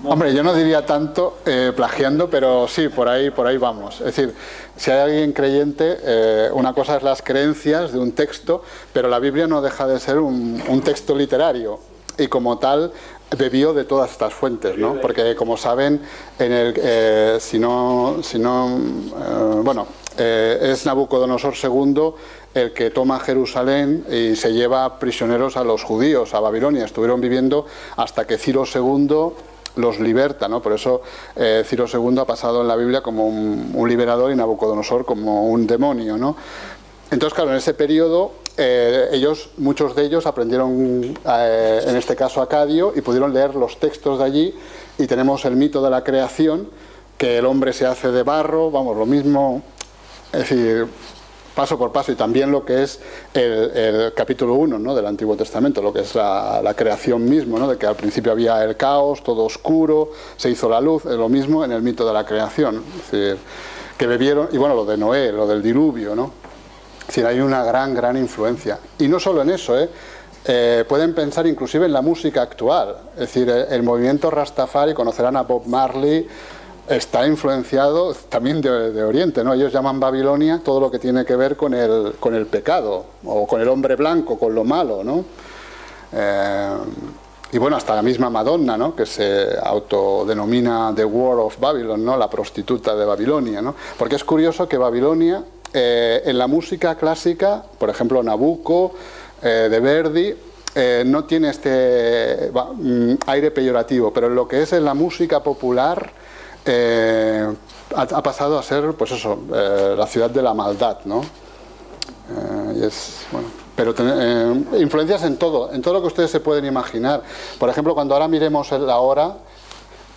Hombre, yo no diría tanto plagiando, pero sí, por ahí vamos. Es decir, si hay alguien creyente, una cosa es las creencias de un texto, pero la Biblia no deja de ser un texto literario, y como tal bebió de todas estas fuentes, ¿no? Porque, como saben, es Nabucodonosor II el que toma Jerusalén y se lleva prisioneros a los judíos a Babilonia. Estuvieron viviendo hasta que Ciro II los liberta, ¿no? Por eso Ciro II ha pasado en la Biblia como un liberador y Nabucodonosor como un demonio, ¿no? Entonces, claro, en ese periodo muchos de ellos aprendieron, en este caso acadio, y pudieron leer los textos de allí, y tenemos el mito de la creación, que el hombre se hace de barro, vamos, lo mismo, es decir, paso por paso, y también lo que es el capítulo 1, ¿no?, del Antiguo Testamento, lo que es la creación mismo, ¿no?, de que al principio había el caos, todo oscuro, se hizo la luz, es lo mismo en el mito de la creación, es decir, que bebieron, y bueno, lo de Noé, lo del diluvio, ¿no? Es decir, hay una gran influencia. Y no solo en eso, pueden pensar inclusive en la música actual. Es decir, el movimiento Rastafari, conocerán a Bob Marley, está influenciado también de Oriente, ¿no? Ellos llaman Babilonia todo lo que tiene que ver con el pecado, o con el hombre blanco, con lo malo, ¿no? Y bueno, hasta la misma Madonna, ¿no?, que se autodenomina The Whore of Babylon, ¿no?, la prostituta de Babilonia, ¿no? Porque es curioso que Babilonia, en la música clásica, por ejemplo Nabucco, de Verdi, no tiene este aire peyorativo, pero en lo que es en la música popular ha pasado a ser, pues eso, la ciudad de la maldad, ¿no? Y es, bueno, pero influencias en todo lo que ustedes se pueden imaginar. Por ejemplo, cuando ahora miremos la hora,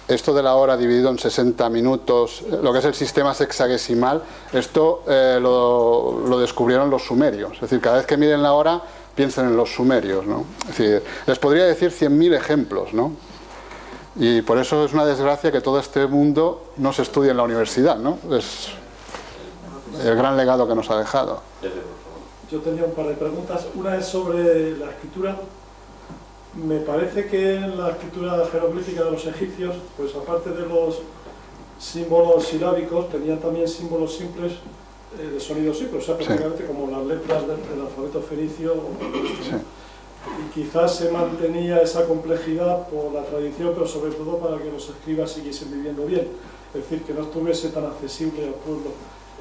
esto de la hora dividido en 60 minutos, lo que es el sistema sexagesimal, esto lo descubrieron los sumerios. Es decir, cada vez que miren la hora, piensen en los sumerios, ¿no? Es decir, les podría decir 100.000 ejemplos, ¿no? Y por eso es una desgracia que todo este mundo no se estudie en la universidad, ¿no? Es el gran legado que nos ha dejado. Yo tenía un par de preguntas. Una es sobre la escritura. Me parece que en la escritura jeroglífica de los egipcios, pues aparte de los símbolos silábicos, tenían también símbolos simples, de sonidos simples, o sea, prácticamente como las letras del alfabeto fenicio. Y quizás se mantenía esa complejidad por la tradición, pero sobre todo para que los escribas siguiesen viviendo bien. Es decir, que no estuviese tan accesible al pueblo.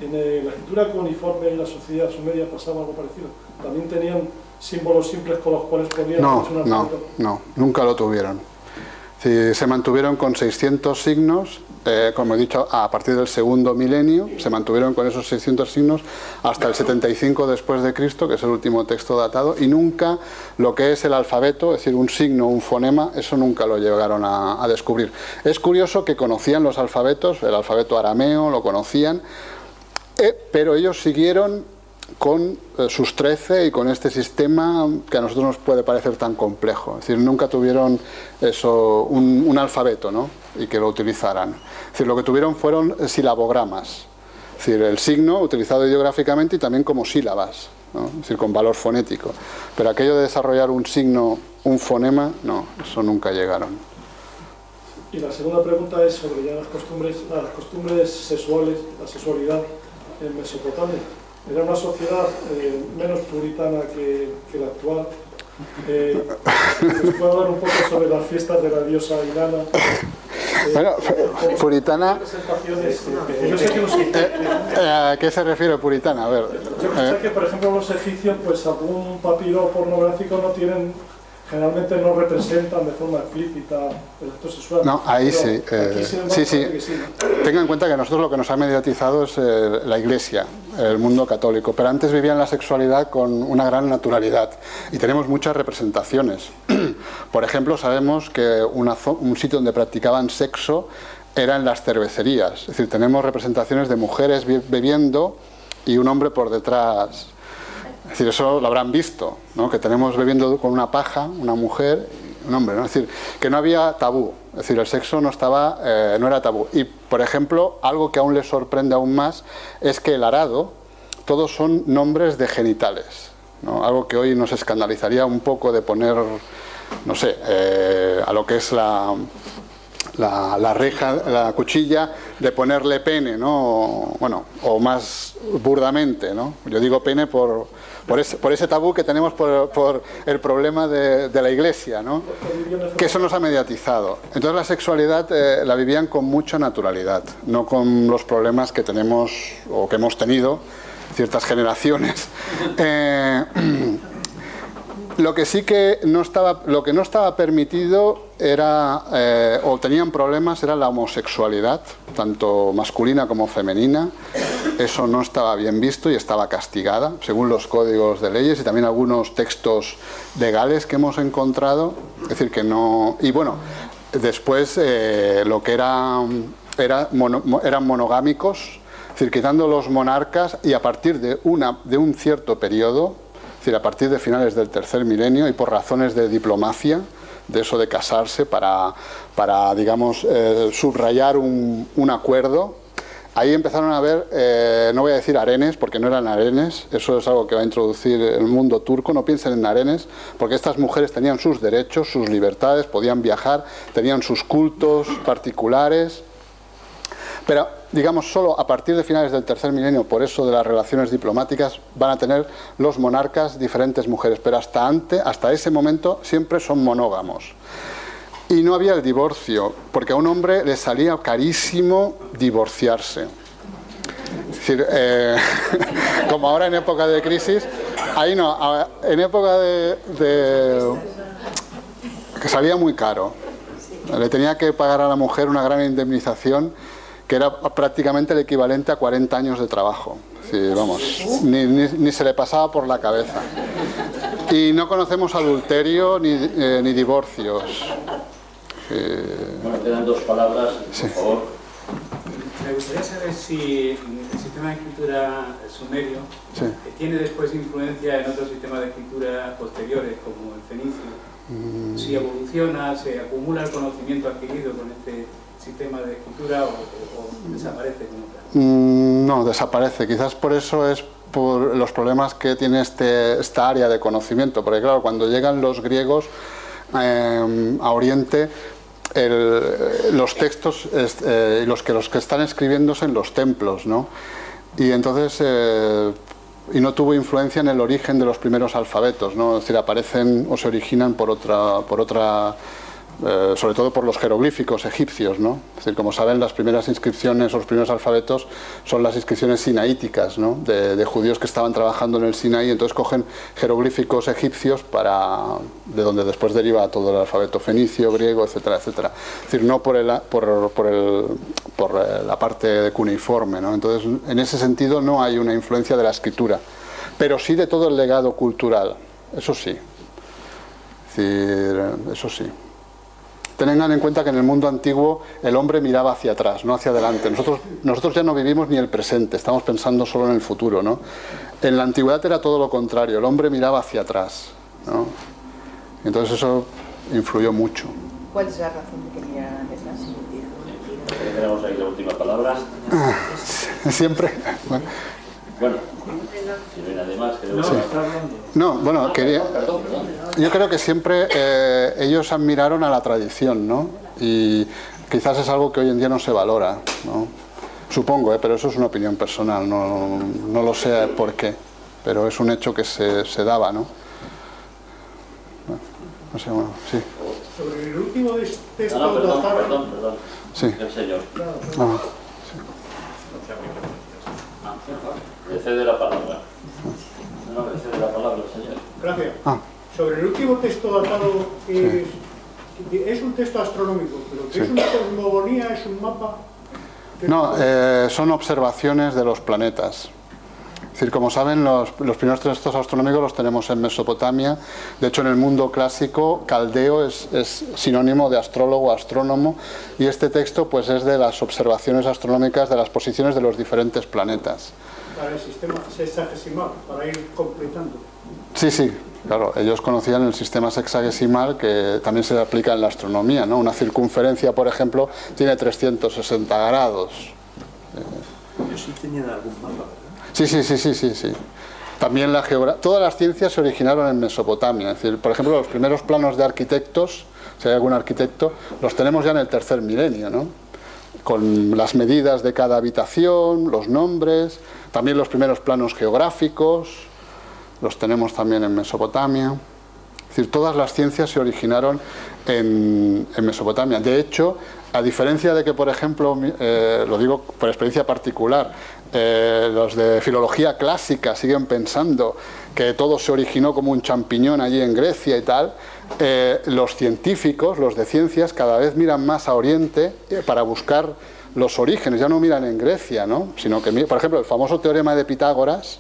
En la escritura cuneiforme y la sociedad sumeria pasaba algo parecido. También tenían símbolos simples con los cuales podían... No, nunca lo tuvieron. Se mantuvieron con 600 signos, como he dicho, a partir del segundo milenio, se mantuvieron con esos 600 signos hasta el 75 después de Cristo, que es el último texto datado, y nunca lo que es el alfabeto, es decir, un signo, un fonema, eso nunca lo llegaron a descubrir. Es curioso que conocían los alfabetos, el alfabeto arameo lo conocían, pero ellos siguieron con sus 13 y con este sistema que a nosotros nos puede parecer tan complejo. Es decir, nunca tuvieron eso, un alfabeto, ¿no? Y que lo utilizaran. Es decir, lo que tuvieron fueron silabogramas. Es decir, el signo utilizado ideográficamente y también como sílabas, ¿no? Es decir, con valor fonético. Pero aquello de desarrollar un signo, un fonema, no, eso nunca llegaron. Y la segunda pregunta es sobre ya las costumbres sexuales, la sexualidad en Mesopotamia. Era una sociedad menos puritana que la actual. ¿Nos puede hablar un poco sobre las fiestas de la diosa Inanna? Bueno, puritana... ¿A qué se refiere puritana? A ver. Yo sé que, por ejemplo, los egipcios, pues algún papiro pornográfico no tienen... Generalmente no representan de forma explícita el acto sexual. No, ahí sí. Sí. Tenga en cuenta que nosotros lo que nos ha mediatizado es la Iglesia, el mundo católico, pero antes vivían la sexualidad con una gran naturalidad y tenemos muchas representaciones. Por ejemplo, sabemos que un sitio donde practicaban sexo era en las cervecerías. Es decir, tenemos representaciones de mujeres bebiendo y un hombre por detrás. Es decir, eso lo habrán visto, ¿no? Que tenemos bebiendo con una paja, una mujer, un hombre, ¿no? Es decir, que no había tabú, es decir, el sexo no era tabú. Y, por ejemplo, algo que aún les sorprende aún más es que el arado, todos son nombres de genitales, ¿no? Algo que hoy nos escandalizaría un poco de poner, no sé, a lo que es la reja, la cuchilla, de ponerle pene, ¿no? Bueno, o más burdamente, ¿no? Yo digo pene por ese tabú que tenemos por el problema de la Iglesia, ¿no? Que eso nos ha mediatizado. Entonces la sexualidad la vivían con mucha naturalidad, no con los problemas que tenemos o que hemos tenido ciertas generaciones. Lo que sí que no estaba permitido era, o tenían problemas, era la homosexualidad, tanto masculina como femenina. Eso no estaba bien visto y estaba castigada, según los códigos de leyes y también algunos textos legales que hemos encontrado. Es decir, que no... Y bueno, después lo que eran monogámicos, es decir, quitando los monarcas y a partir de un cierto periodo, es decir, a partir de finales del tercer milenio y por razones de diplomacia, de eso de casarse para digamos, subrayar un acuerdo, ahí empezaron a haber, no voy a decir harenes, porque no eran harenes, eso es algo que va a introducir el mundo turco, no piensen en harenes, porque estas mujeres tenían sus derechos, sus libertades, podían viajar, tenían sus cultos particulares, pero digamos solo a partir de finales del tercer milenio, por eso de las relaciones diplomáticas, van a tener los monarcas diferentes mujeres, pero hasta ese momento siempre son monógamos. Y no había el divorcio, porque a un hombre le salía carísimo divorciarse. Es decir, como ahora en época de crisis, ahí no, en época de que salía muy caro. Le tenía que pagar a la mujer una gran indemnización que era prácticamente el equivalente a 40 años de trabajo. Sí, vamos, ni se le pasaba por la cabeza. Y no conocemos adulterio ni divorcios. Bueno, quedan dos palabras, por favor. Me gustaría saber si el sistema de escritura sumerio tiene después influencia en otros sistemas de escritura posteriores, como el fenicio. Si evoluciona, se acumula el conocimiento adquirido con este sistema de escritura o desaparece como tal. No, desaparece. Quizás por eso es por los problemas que tiene esta área de conocimiento, porque claro, cuando llegan los griegos a Oriente, los textos los que están escribiéndose en los templos, ¿no? Y entonces y no tuvo influencia en el origen de los primeros alfabetos, ¿no? Es decir, aparecen o se originan por otra sobre todo por los jeroglíficos egipcios, ¿no? Es decir, como saben, las primeras inscripciones o los primeros alfabetos son las inscripciones sinaíticas, ¿no? De judíos que estaban trabajando en el Sinaí, entonces cogen jeroglíficos egipcios de donde después deriva todo el alfabeto fenicio, griego, etcétera, etcétera. Es decir, no por la parte de cuneiforme, ¿no? Entonces, en ese sentido no hay una influencia de la escritura, pero sí de todo el legado cultural, eso sí. Es decir, eso sí. Tengan en cuenta que en el mundo antiguo el hombre miraba hacia atrás, no hacia adelante. Nosotros ya no vivimos ni el presente, estamos pensando solo en el futuro, ¿no? En la antigüedad era todo lo contrario, el hombre miraba hacia atrás, ¿no? Entonces eso influyó mucho. ¿Cuál es la razón de que miraran hacia atrás? Tenemos ahí la última palabra. Siempre. Bueno, si no hay nadie más, creo que... No, bueno, quería... Yo creo que siempre ellos admiraron a la tradición, ¿no? Y quizás es algo que hoy en día no se valora, ¿no? Supongo, pero eso es una opinión personal, no lo sé por qué, pero es un hecho que se daba, ¿no? No sé, bueno, sí. Sobre el último texto... No, perdón. Sí. El señor. Ah, Le cede la palabra. No, le cede la palabra al señor. Gracias. Sobre el último texto datado, es un texto astronómico, pero que es una cosmogonía, es un mapa... No, son observaciones de los planetas. Es decir, como saben, los primeros textos astronómicos los tenemos en Mesopotamia. De hecho, en el mundo clásico, caldeo es sinónimo de astrólogo, astrónomo, y este texto pues es de las observaciones astronómicas de las posiciones de los diferentes planetas. Para el sistema sexagesimal, para ir completando. Sí, claro, ellos conocían el sistema sexagesimal, que también se aplica en la astronomía, ¿no? Una circunferencia, por ejemplo, tiene 360 grados. Ellos sí tenían algún mapa, ¿verdad? Sí. También todas las ciencias se originaron en Mesopotamia. Es decir, por ejemplo, los primeros planos de arquitectos, si hay algún arquitecto, los tenemos ya en el tercer milenio, ¿no? Con las medidas de cada habitación, los nombres, también los primeros planos geográficos, los tenemos también en Mesopotamia. Es decir, todas las ciencias se originaron en Mesopotamia. De hecho, a diferencia de que, por ejemplo, lo digo por experiencia particular, los de filología clásica siguen pensando que todo se originó como un champiñón allí en Grecia y tal, los científicos, los de ciencias, cada vez miran más a Oriente para buscar los orígenes. Ya no miran en Grecia, ¿no? Sino que, por ejemplo, el famoso teorema de Pitágoras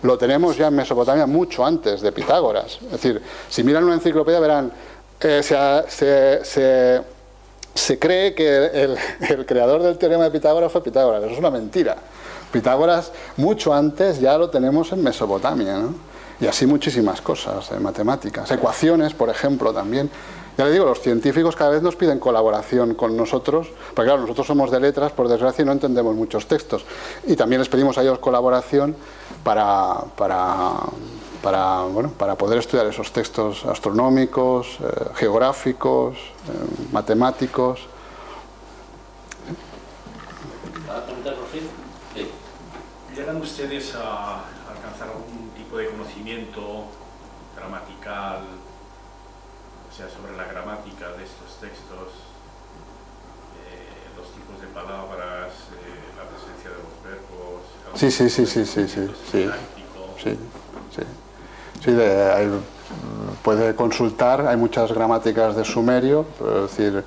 lo tenemos ya en Mesopotamia mucho antes de Pitágoras. Es decir, si miran una enciclopedia verán, se cree que el creador del teorema de Pitágoras fue Pitágoras. Eso es una mentira. Pitágoras mucho antes ya lo tenemos en Mesopotamia, ¿no? Y así muchísimas cosas, matemáticas, ecuaciones, por ejemplo, también. Ya le digo, los científicos cada vez nos piden colaboración con nosotros, porque claro, nosotros somos de letras, por desgracia, y no entendemos muchos textos. Y también les pedimos a ellos colaboración para poder estudiar esos textos astronómicos, geográficos, matemáticos. ¿Llegan ustedes a alcanzar algún tipo de conocimiento gramatical, o sea, sobre la gramática de estos textos, los tipos de palabras, la presencia de los verbos? Puede consultar, hay muchas gramáticas de sumerio, es decir,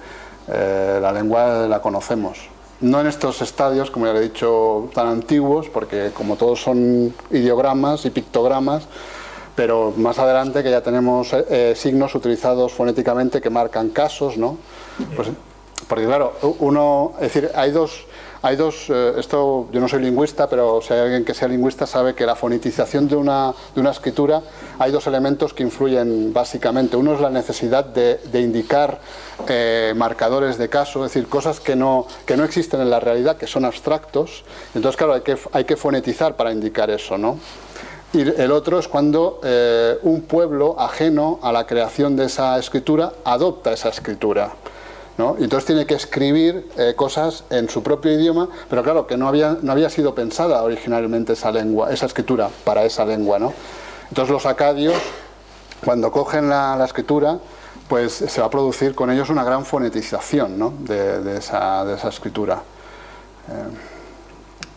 la lengua la conocemos. No en estos estadios, como ya le he dicho, tan antiguos, porque como todos son ideogramas y pictogramas, pero más adelante que ya tenemos signos utilizados fonéticamente que marcan casos, ¿no? Pues, porque claro, es decir, hay dos, esto yo no soy lingüista, pero si hay alguien que sea lingüista sabe que la fonetización de una escritura, hay dos elementos que influyen básicamente. Uno es la necesidad de indicar marcadores de caso, es decir, cosas que no existen en la realidad, que son abstractos. Entonces, claro, hay que fonetizar para indicar eso, ¿no? Y el otro es cuando un pueblo ajeno a la creación de esa escritura adopta esa escritura, ¿no? Y entonces tiene que escribir cosas en su propio idioma, pero claro, que no había sido pensada originalmente esa lengua, esa escritura para esa lengua, ¿no? Entonces los acadios, cuando cogen la escritura, pues se va a producir con ellos una gran fonetización, ¿no?, de esa escritura.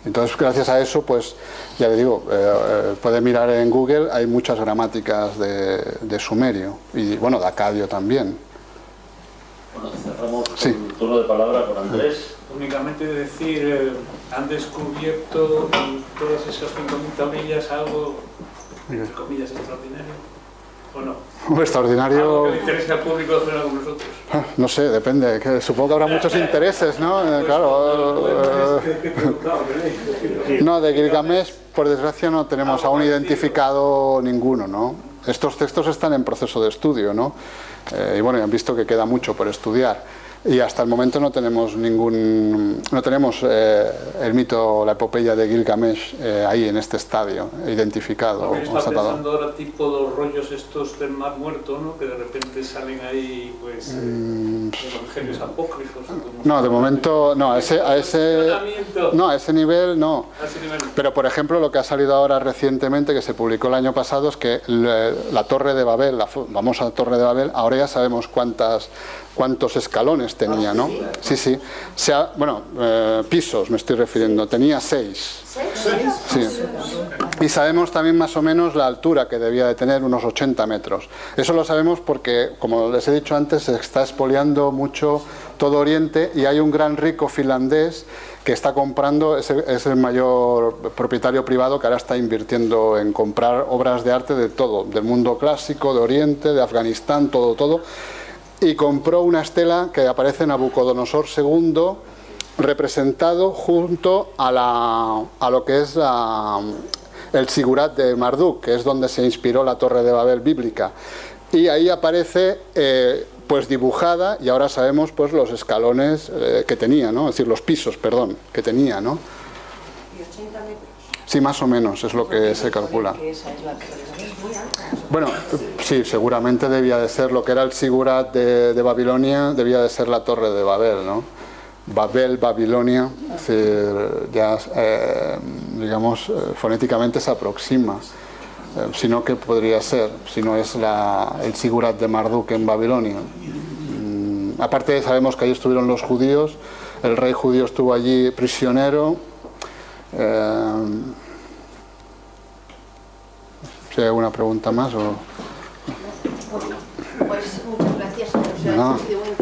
Entonces, gracias a eso, pues ya le digo, puede mirar en Google, hay muchas gramáticas de sumerio y bueno, de acadio también. Bueno, cerramos el turno de palabra con Andrés. Únicamente decir, han descubierto en todas esas 5.000 tablillas algo, entre comillas, extraordinario, ¿o no? Extraordinario. Algo que le interese al público hacer con nosotros. No sé, depende, que supongo que habrá muchos intereses, ¿no? Claro. No, de Gilgamesh, por desgracia, no tenemos aún identificado ninguno, ¿no? Estos textos están en proceso de estudio, ¿no? Y bueno, ya han visto que queda mucho por estudiar. Y hasta el momento no tenemos el mito, la epopeya de Gilgamesh ahí en este estadio, identificado. Porque está pensando ahora tipo los rollos estos del Mar Muerto, ¿no?, que de repente salen ahí, pues, evangelios apócrifos. No, de momento, no, a ese nivel no. Pero, por ejemplo, lo que ha salido ahora recientemente, que se publicó el año pasado, es que la Torre de Babel, la famosa Torre de Babel, ahora ya sabemos cuántos escalones tenía, ¿no? Sí. Bueno, pisos me estoy refiriendo, tenía 6. Sí. Y sabemos también más o menos la altura que debía de tener, unos 80 metros. Eso lo sabemos porque, como les he dicho antes, se está expoliando mucho todo Oriente y hay un gran rico finlandés que está comprando, es el mayor propietario privado que ahora está invirtiendo en comprar obras de arte de todo, del mundo clásico, de Oriente, de Afganistán, todo. Y compró una estela que aparece en Nabucodonosor II, representado junto a lo que es el Sigurat de Marduk, que es donde se inspiró la Torre de Babel bíblica. Y ahí aparece pues dibujada, y ahora sabemos pues los escalones que tenía, ¿no? Es decir, los pisos, perdón, que tenía, ¿no? ¿Y 80 metros? Sí, más o menos, es lo que se calcula. Bueno, sí, seguramente debía de ser lo que era el Sigurat de Babilonia, debía de ser la Torre de Babel, ¿no? Babel, Babilonia, es decir, ya, digamos, fonéticamente se aproxima. Si no, ¿qué podría ser? Si no es el Sigurat de Marduk en Babilonia. Aparte, sabemos que allí estuvieron los judíos, el rey judío estuvo allí prisionero. Si hay alguna pregunta más o... Pues muchas gracias, o sea, ha sido muy